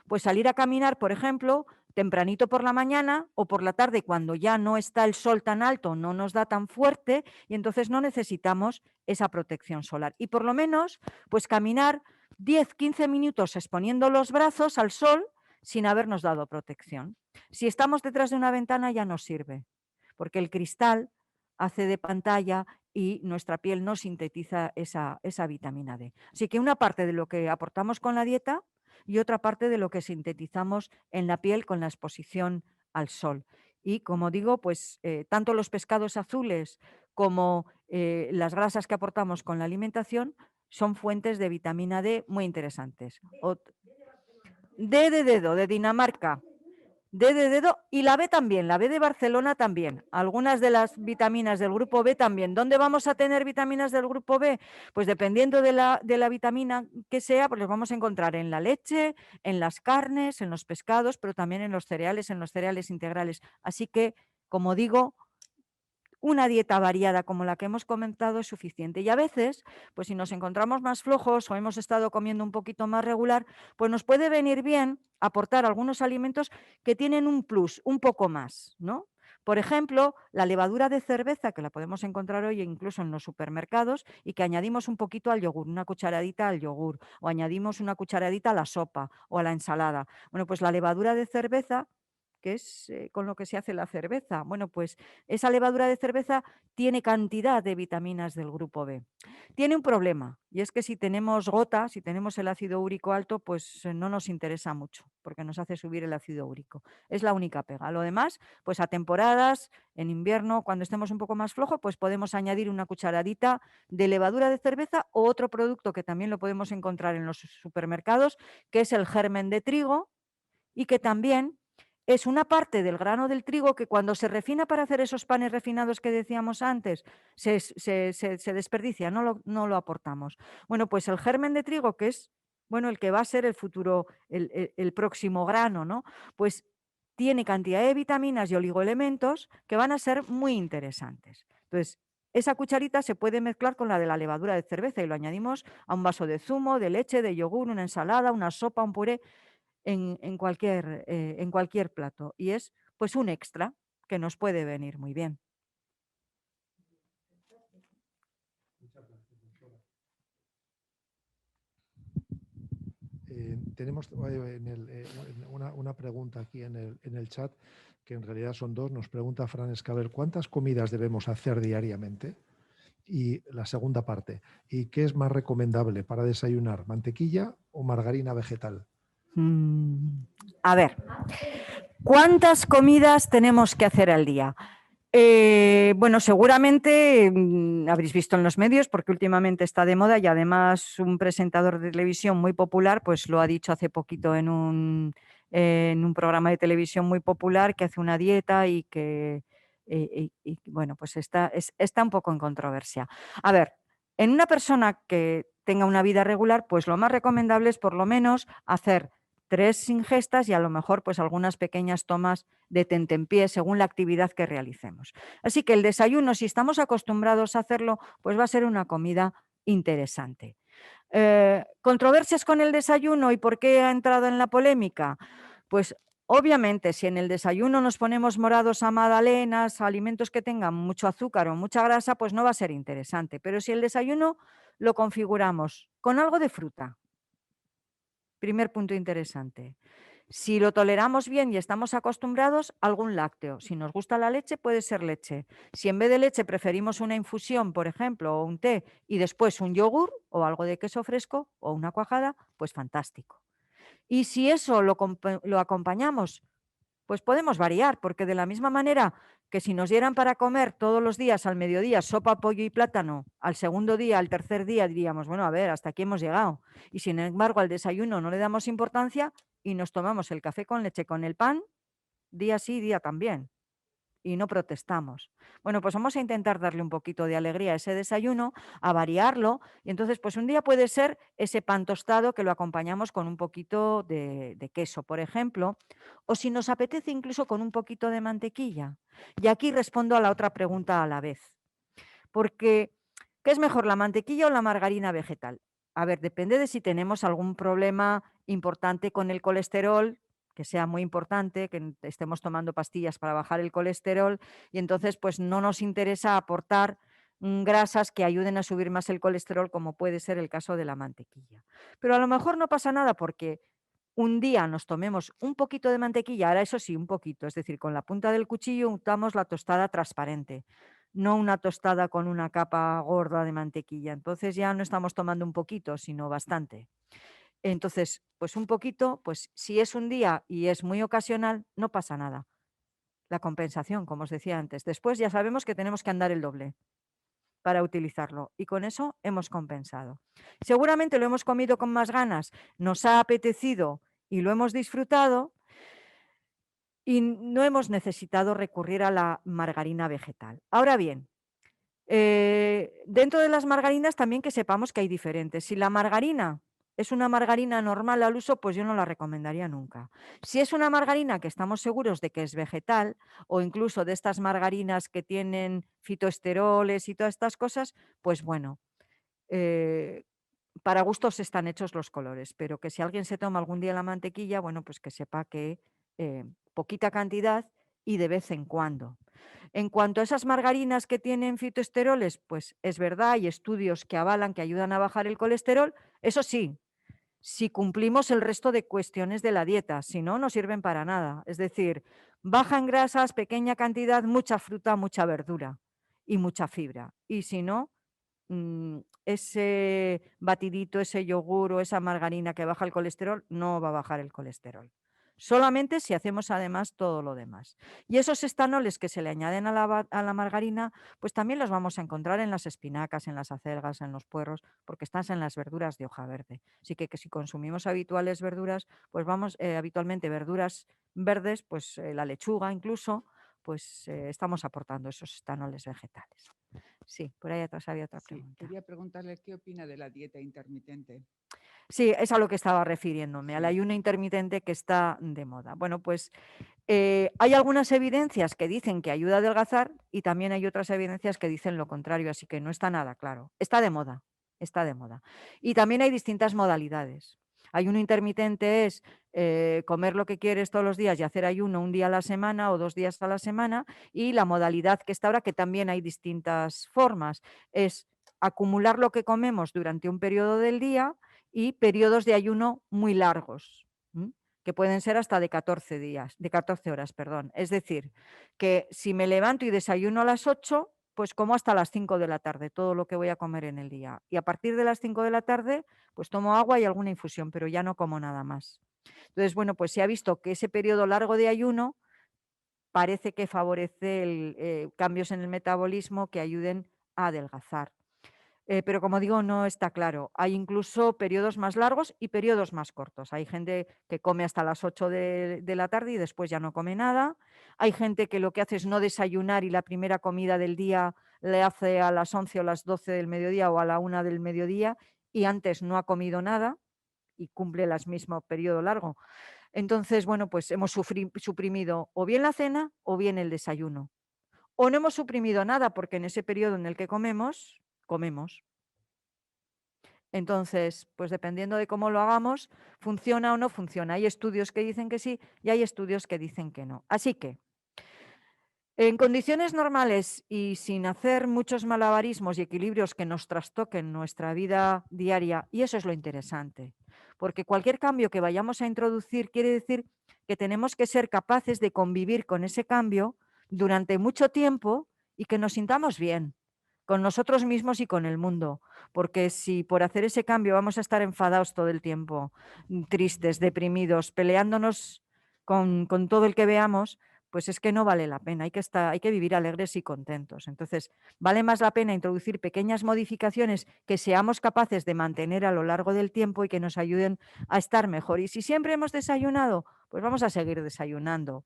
Pues salir a caminar, por ejemplo, tempranito por la mañana o por la tarde cuando ya no está el sol tan alto, no nos da tan fuerte y entonces no necesitamos esa protección solar. Y por lo menos, pues caminar 10-15 minutos exponiendo los brazos al sol sin habernos dado protección. Si estamos detrás de una ventana ya no sirve, porque el cristal hace de pantalla y nuestra piel no sintetiza esa vitamina D. Así que una parte de lo que aportamos con la dieta y otra parte de lo que sintetizamos en la piel con la exposición al sol. Y como digo, pues tanto los pescados azules como las grasas que aportamos con la alimentación son fuentes de vitamina D muy interesantes. D de dedo, de Dinamarca. D de dedo y la B también, la B de Barcelona también. Algunas de las vitaminas del grupo B también. ¿Dónde vamos a tener vitaminas del grupo B? Pues dependiendo de la vitamina que sea, pues los vamos a encontrar en la leche, en las carnes, en los pescados, pero también en los cereales integrales. Así que, como digo, una dieta variada como la que hemos comentado es suficiente. Y a veces, pues si nos encontramos más flojos o hemos estado comiendo un poquito más regular, pues nos puede venir bien aportar algunos alimentos que tienen un plus, un poco más, ¿no? Por ejemplo, la levadura de cerveza, que la podemos encontrar hoy incluso en los supermercados, y que añadimos un poquito al yogur, una cucharadita al yogur, o añadimos una cucharadita a la sopa o a la ensalada. Bueno, pues la levadura de cerveza, que es con lo que se hace la cerveza, bueno, pues esa levadura de cerveza tiene cantidad de vitaminas del grupo B. Tiene un problema, y es que si tenemos gota, si tenemos el ácido úrico alto, pues no nos interesa mucho, porque nos hace subir el ácido úrico. Es la única pega. Lo demás, pues a temporadas, en invierno, cuando estemos un poco más flojos, pues podemos añadir una cucharadita de levadura de cerveza o otro producto que también lo podemos encontrar en los supermercados, que es el germen de trigo, y que también es una parte del grano del trigo que cuando se refina para hacer esos panes refinados que decíamos antes, se desperdicia, no lo aportamos. Bueno, pues el germen de trigo, que es bueno, el que va a ser el futuro, el próximo grano, ¿no? Pues tiene cantidad de vitaminas y oligoelementos que van a ser muy interesantes. Entonces, esa cucharita se puede mezclar con la de la levadura de cerveza y lo añadimos a un vaso de zumo, de leche, de yogur, una ensalada, una sopa, un puré, en cualquier plato. Y es pues un extra que nos puede venir muy bien. Tenemos una pregunta aquí en el chat, que en realidad son dos. Nos pregunta Fran Escaber, ¿cuántas comidas debemos hacer diariamente? Y la segunda parte, ¿y qué es más recomendable para desayunar, mantequilla o margarina vegetal? A ver, ¿cuántas comidas tenemos que hacer al día? Bueno, seguramente habréis visto en los medios, porque últimamente está de moda y además un presentador de televisión muy popular pues lo ha dicho hace poquito en un programa de televisión muy popular, que hace una dieta y que bueno, pues está un poco en controversia. A ver, en una persona que tenga una vida regular, pues lo más recomendable es por lo menos hacer 3 ingestas y a lo mejor pues algunas pequeñas tomas de tentempié según la actividad que realicemos. Así que el desayuno, si estamos acostumbrados a hacerlo, pues va a ser una comida interesante. ¿Controversias con el desayuno y por qué ha entrado en la polémica? Pues obviamente si en el desayuno nos ponemos morados a magdalenas, a alimentos que tengan mucho azúcar o mucha grasa, pues no va a ser interesante. Pero si el desayuno lo configuramos con algo de fruta, primer punto interesante. Si lo toleramos bien y estamos acostumbrados, algún lácteo. Si nos gusta la leche, puede ser leche. Si en vez de leche preferimos una infusión, por ejemplo, o un té, y después un yogur o algo de queso fresco o una cuajada, pues fantástico. Y si eso lo acompañamos, pues podemos variar, porque de la misma manera que si nos dieran para comer todos los días al mediodía sopa, pollo y plátano, al segundo día, al tercer día diríamos, bueno, a ver, hasta aquí hemos llegado. Y sin embargo al desayuno no le damos importancia y nos tomamos el café con leche con el pan, día sí, día también. Y no protestamos. Bueno, pues vamos a intentar darle un poquito de alegría a ese desayuno, a variarlo. Y entonces, pues un día puede ser ese pan tostado que lo acompañamos con un poquito de queso, por ejemplo, o si nos apetece incluso con un poquito de mantequilla. Y aquí respondo a la otra pregunta a la vez. Porque, ¿qué es mejor, la mantequilla o la margarina vegetal? A ver, depende de si tenemos algún problema importante con el colesterol, que sea muy importante, que estemos tomando pastillas para bajar el colesterol y entonces pues no nos interesa aportar grasas que ayuden a subir más el colesterol, como puede ser el caso de la mantequilla. Pero a lo mejor no pasa nada porque un día nos tomemos un poquito de mantequilla, ahora eso sí, un poquito, es decir, con la punta del cuchillo untamos la tostada transparente, no una tostada con una capa gorda de mantequilla. Entonces ya no estamos tomando un poquito, sino bastante. Entonces, pues un poquito, pues si es un día y es muy ocasional, no pasa nada. La compensación, como os decía antes. Después ya sabemos que tenemos que andar el doble para utilizarlo y con eso hemos compensado. Seguramente lo hemos comido con más ganas, nos ha apetecido y lo hemos disfrutado y no hemos necesitado recurrir a la margarina vegetal. Ahora bien, dentro de las margarinas también que sepamos que hay diferentes. Si la margarina es una margarina normal al uso, pues yo no la recomendaría nunca. Si es una margarina que estamos seguros de que es vegetal, o incluso de estas margarinas que tienen fitoesteroles y todas estas cosas, pues bueno, eh, para gustos están hechos los colores, pero que si alguien se toma algún día la mantequilla, bueno, pues que sepa que poquita cantidad y de vez en cuando. En cuanto a esas margarinas que tienen fitoesteroles, pues es verdad, hay estudios que avalan que ayudan a bajar el colesterol, eso sí, si cumplimos el resto de cuestiones de la dieta, si no, no sirven para nada. Es decir, baja en grasas, pequeña cantidad, mucha fruta, mucha verdura y mucha fibra. Y si no, ese batidito, ese yogur o esa margarina que baja el colesterol, no va a bajar el colesterol. Solamente si hacemos además todo lo demás. Y esos estanoles que se le añaden a la margarina, pues también los vamos a encontrar en las espinacas, en las acelgas, en los puerros, porque están en las verduras de hoja verde. Así que si consumimos habituales verduras, pues vamos, habitualmente verduras verdes, pues la lechuga incluso, pues estamos aportando esos estanoles vegetales. Sí, por ahí atrás había otra Sí, pregunta. quería preguntarle qué opina de la dieta intermitente. Sí, es a lo que estaba refiriéndome, al Sí. ayuno intermitente que está de moda. Bueno, pues hay algunas evidencias que dicen que ayuda a adelgazar y también hay otras evidencias que dicen lo contrario, así que no está nada claro. Está de moda, está de moda. Y también hay distintas modalidades. Ayuno intermitente es comer lo que quieres todos los días y hacer ayuno un día a la semana o 2 días a la semana, y la modalidad que está ahora, que también hay distintas formas, es acumular lo que comemos durante un periodo del día y periodos de ayuno muy largos, que pueden ser hasta de 14 días, de 14 horas, perdón. Es decir, que si me levanto y desayuno a las 8, pues como hasta las 5 de la tarde, todo lo que voy a comer en el día. Y a partir de las 5 de la tarde, pues tomo agua y alguna infusión, pero ya no como nada más. Entonces, bueno, pues se ha visto que ese periodo largo de ayuno parece que favorece cambios en el metabolismo que ayuden a adelgazar. Pero como digo, no está claro. Hay incluso periodos más largos y periodos más cortos. Hay gente que come hasta las 8 de la tarde y después ya no come nada. Hay gente que lo que hace es no desayunar y la primera comida del día le hace a las 11 o las 12 del mediodía o a la 1 del mediodía y antes no ha comido nada y cumple el mismo periodo largo. Entonces, bueno, pues hemos suprimido o bien la cena o bien el desayuno. O no hemos suprimido nada porque en ese periodo en el que comemos, comemos. Entonces, pues dependiendo de cómo lo hagamos, funciona o no funciona. Hay estudios que dicen que sí y hay estudios que dicen que no. Así que, en condiciones normales y sin hacer muchos malabarismos y equilibrios que nos trastoquen nuestra vida diaria, y eso es lo interesante, porque cualquier cambio que vayamos a introducir quiere decir que tenemos que ser capaces de convivir con ese cambio durante mucho tiempo y que nos sintamos bien con nosotros mismos y con el mundo, porque si por hacer ese cambio vamos a estar enfadados todo el tiempo, tristes, deprimidos, peleándonos con todo el que veamos, pues es que no vale la pena, hay que vivir alegres y contentos. Entonces, vale más la pena introducir pequeñas modificaciones que seamos capaces de mantener a lo largo del tiempo y que nos ayuden a estar mejor. Y si siempre hemos desayunado, pues vamos a seguir desayunando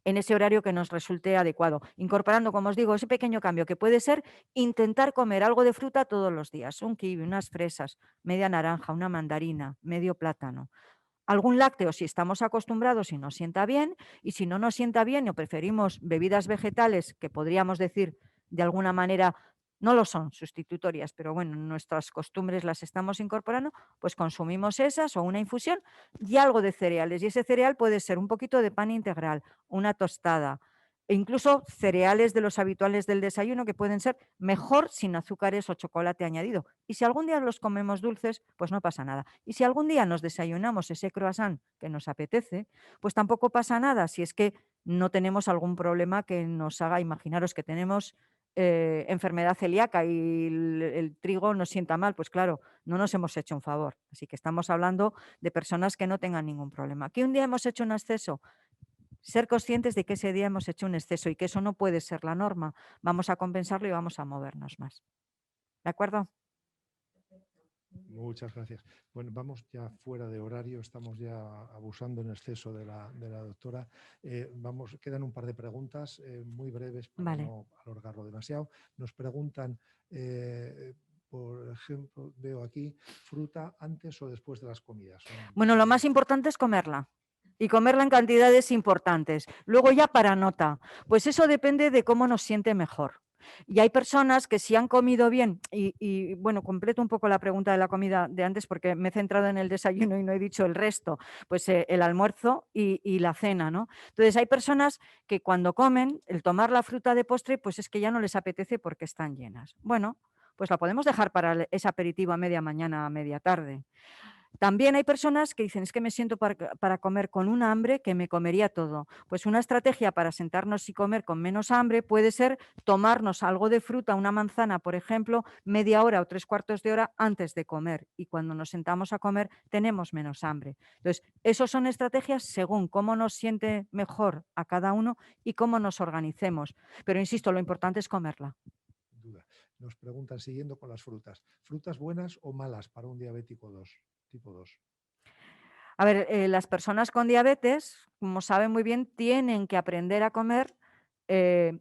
en ese horario que nos resulte adecuado, incorporando, como os digo, ese pequeño cambio que puede ser intentar comer algo de fruta todos los días, un kiwi, unas fresas, media naranja, una mandarina, medio plátano. Algún lácteo si estamos acostumbrados y nos sienta bien, y si no nos sienta bien o preferimos bebidas vegetales que podríamos decir de alguna manera no lo son sustitutorias, pero bueno, nuestras costumbres las estamos incorporando, pues consumimos esas o una infusión y algo de cereales. Y ese cereal puede ser un poquito de pan integral, una tostada, e incluso cereales de los habituales del desayuno que pueden ser mejor sin azúcares o chocolate añadido. Y si algún día los comemos dulces, pues no pasa nada. Y si algún día nos desayunamos ese croissant que nos apetece, pues tampoco pasa nada si es que no tenemos algún problema que nos haga imaginaros que tenemos enfermedad celíaca y el trigo nos sienta mal, pues claro, no nos hemos hecho un favor. Así que estamos hablando de personas que no tengan ningún problema. ¿Que un día hemos hecho un exceso? Ser conscientes de que ese día hemos hecho un exceso y que eso no puede ser la norma. Vamos a compensarlo y vamos a movernos más. ¿De acuerdo? Muchas gracias. Bueno, vamos ya fuera de horario, estamos ya abusando en exceso de la doctora. Quedan un par de preguntas muy breves para Vale. no alargarlo demasiado. Nos preguntan, por ejemplo, veo aquí fruta antes o después de las comidas. Bueno, lo más importante es comerla. Y comerla en cantidades importantes. Luego ya para nota, pues eso depende de cómo nos siente mejor. Y hay personas que si han comido bien, y bueno, completo un poco la pregunta de la comida de antes porque me he centrado en el desayuno y no he dicho el resto, pues el almuerzo y la cena, ¿no? Entonces hay personas que cuando comen, el tomar la fruta de postre, pues es que ya no les apetece porque están llenas. Bueno, pues la podemos dejar para ese aperitivo a media mañana, a media tarde. También hay personas que dicen, es que me siento para comer con un hambre que me comería todo. Pues una estrategia para sentarnos y comer con menos hambre puede ser tomarnos algo de fruta, una manzana, por ejemplo, media hora o 3/4 de hora antes de comer. Y cuando nos sentamos a comer tenemos menos hambre. Entonces, esas son estrategias según cómo nos siente mejor a cada uno y cómo nos organicemos. Pero insisto, lo importante es comerla. Duda. Nos preguntan, siguiendo con las frutas, ¿frutas buenas o malas para un diabético 2, tipo 2? A ver, las personas con diabetes, como saben muy bien, tienen que aprender a comer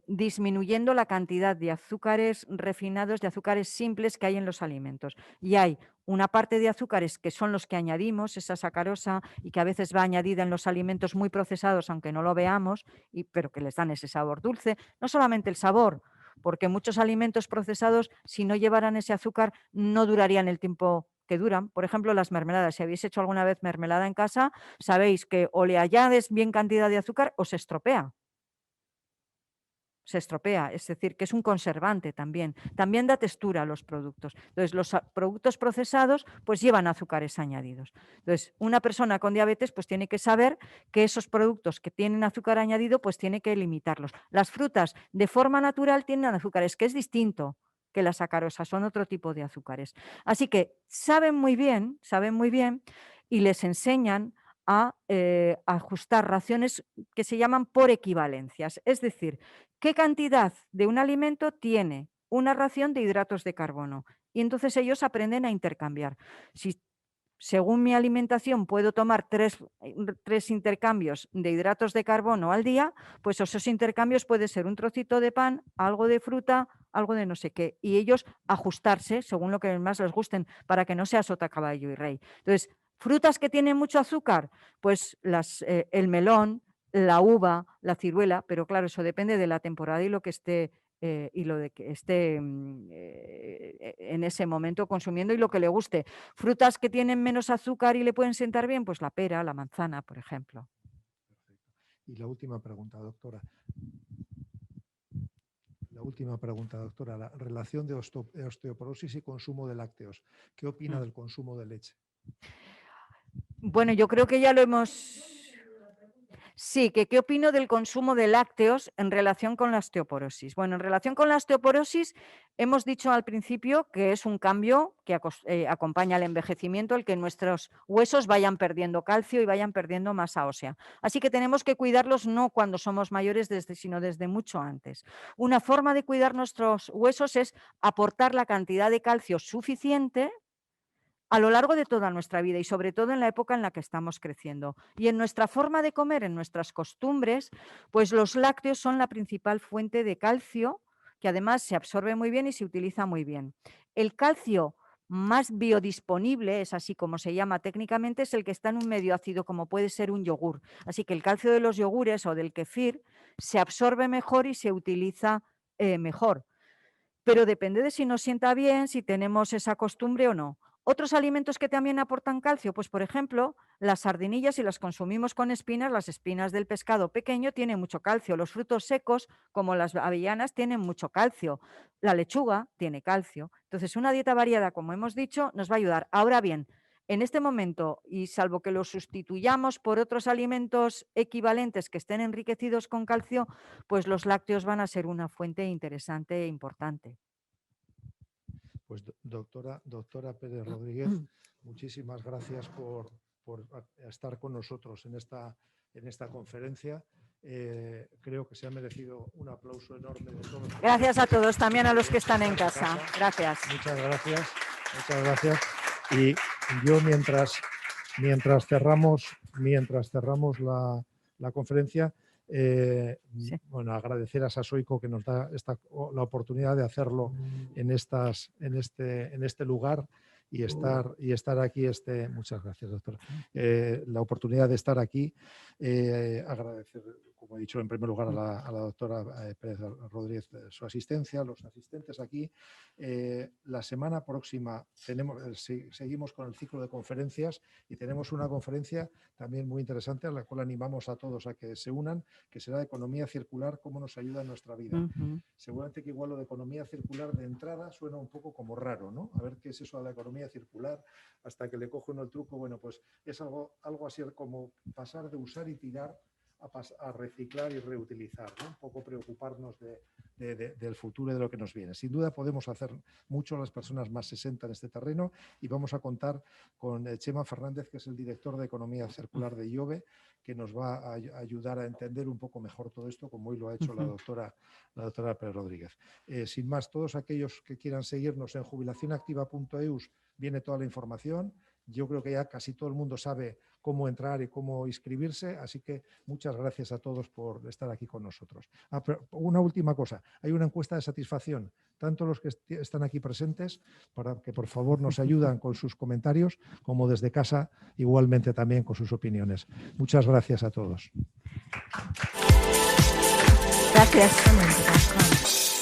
disminuyendo la cantidad de azúcares refinados, de azúcares simples que hay en los alimentos. Y hay una parte de azúcares que son los que añadimos, esa sacarosa, y que a veces va añadida en los alimentos muy procesados, aunque no lo veamos, pero que les dan ese sabor dulce. No solamente el sabor, porque muchos alimentos procesados, si no llevaran ese azúcar, no durarían el tiempo que duran. Por ejemplo, las mermeladas. Si habéis hecho alguna vez mermelada en casa, sabéis que o le añades bien cantidad de azúcar o se estropea. Se estropea, es decir, que es un conservante también. También da textura a los productos. Entonces, los productos procesados pues llevan azúcares añadidos. Entonces, una persona con diabetes pues tiene que saber que esos productos que tienen azúcar añadido pues tiene que limitarlos. Las frutas de forma natural tienen azúcares, que es distinto que la sacarosa, son otro tipo de azúcares. Así que saben muy bien y les enseñan a ajustar raciones que se llaman por equivalencias. Es decir, ¿qué cantidad de un alimento tiene una ración de hidratos de carbono? Y entonces ellos aprenden a intercambiar. Si según mi alimentación puedo tomar tres intercambios de hidratos de carbono al día, pues esos intercambios puede ser un trocito de pan, algo de fruta, algo de no sé qué. Y ellos ajustarse según lo que más les gusten para que no sea sota, caballo y rey. Entonces, frutas que tienen mucho azúcar, pues el melón, la uva, la ciruela, pero claro, eso depende de la temporada y lo que esté y lo de que esté en ese momento consumiendo y lo que le guste. Frutas que tienen menos azúcar y le pueden sentar bien, pues la pera, la manzana, por ejemplo. Perfecto. Y la última pregunta, doctora. La relación de osteoporosis y consumo de lácteos. ¿Qué opina del consumo de leche? Bueno, yo creo que ya lo hemos... Sí, que qué opino del consumo de lácteos en relación con la osteoporosis. Bueno, en relación con la osteoporosis, hemos dicho al principio que es un cambio que acompaña al envejecimiento, el que nuestros huesos vayan perdiendo calcio y vayan perdiendo masa ósea. Así que tenemos que cuidarlos no cuando somos mayores, sino desde mucho antes. Una forma de cuidar nuestros huesos es aportar la cantidad de calcio suficiente a lo largo de toda nuestra vida y sobre todo en la época en la que estamos creciendo. Y en nuestra forma de comer, en nuestras costumbres, pues los lácteos son la principal fuente de calcio, que además se absorbe muy bien y se utiliza muy bien. El calcio más biodisponible, es así como se llama técnicamente, es el que está en un medio ácido, como puede ser un yogur. Así que el calcio de los yogures o del kefir se absorbe mejor y se utiliza mejor. Pero depende de si nos sienta bien, si tenemos esa costumbre o no. Otros alimentos que también aportan calcio, pues por ejemplo, las sardinillas, si las consumimos con espinas, las espinas del pescado pequeño tienen mucho calcio. Los frutos secos, como las avellanas, tienen mucho calcio. La lechuga tiene calcio. Entonces, una dieta variada, como hemos dicho, nos va a ayudar. Ahora bien, en este momento, y salvo que lo sustituyamos por otros alimentos equivalentes que estén enriquecidos con calcio, pues los lácteos van a ser una fuente interesante e importante. Pues doctora Pérez Rodríguez, muchísimas gracias por estar con nosotros en esta conferencia. Creo que se ha merecido un aplauso enorme de todos. Gracias a todos, también a los que están en casa. Gracias. Muchas gracias. Y yo mientras cerramos la conferencia, Sí. Bueno, agradecer a Sasoico que nos da la oportunidad de hacerlo en este lugar y estar aquí. Muchas gracias, doctora. La oportunidad de estar aquí. Agradecer, como he dicho, en primer lugar a la doctora Pérez Rodríguez su asistencia, los asistentes aquí. La semana próxima seguimos con el ciclo de conferencias y tenemos una conferencia también muy interesante a la cual animamos a todos a que se unan, que será de economía circular, cómo nos ayuda en nuestra vida. Seguramente que igual lo de economía circular de entrada suena un poco como raro, ¿no? A ver qué es eso de la economía circular, hasta que le coge uno el truco. Bueno, pues es algo así como pasar de usar y tirar a reciclar y reutilizar, ¿no? Un poco preocuparnos del futuro y de lo que nos viene. Sin duda podemos hacer mucho las personas más 60 en este terreno y vamos a contar con Chema Fernández, que es el director de Economía Circular de IOBE, que nos va a ayudar a entender un poco mejor todo esto, como hoy lo ha hecho la doctora Pérez Rodríguez. Sin más, todos aquellos que quieran seguirnos en jubilacionactiva.eus viene toda la información. Yo creo que ya casi todo el mundo sabe cómo entrar y cómo inscribirse, así que muchas gracias a todos por estar aquí con nosotros. Una última cosa, hay una encuesta de satisfacción, tanto los que están aquí presentes, para que por favor nos ayudan con sus comentarios, como desde casa igualmente también con sus opiniones. Muchas gracias a todos. Gracias.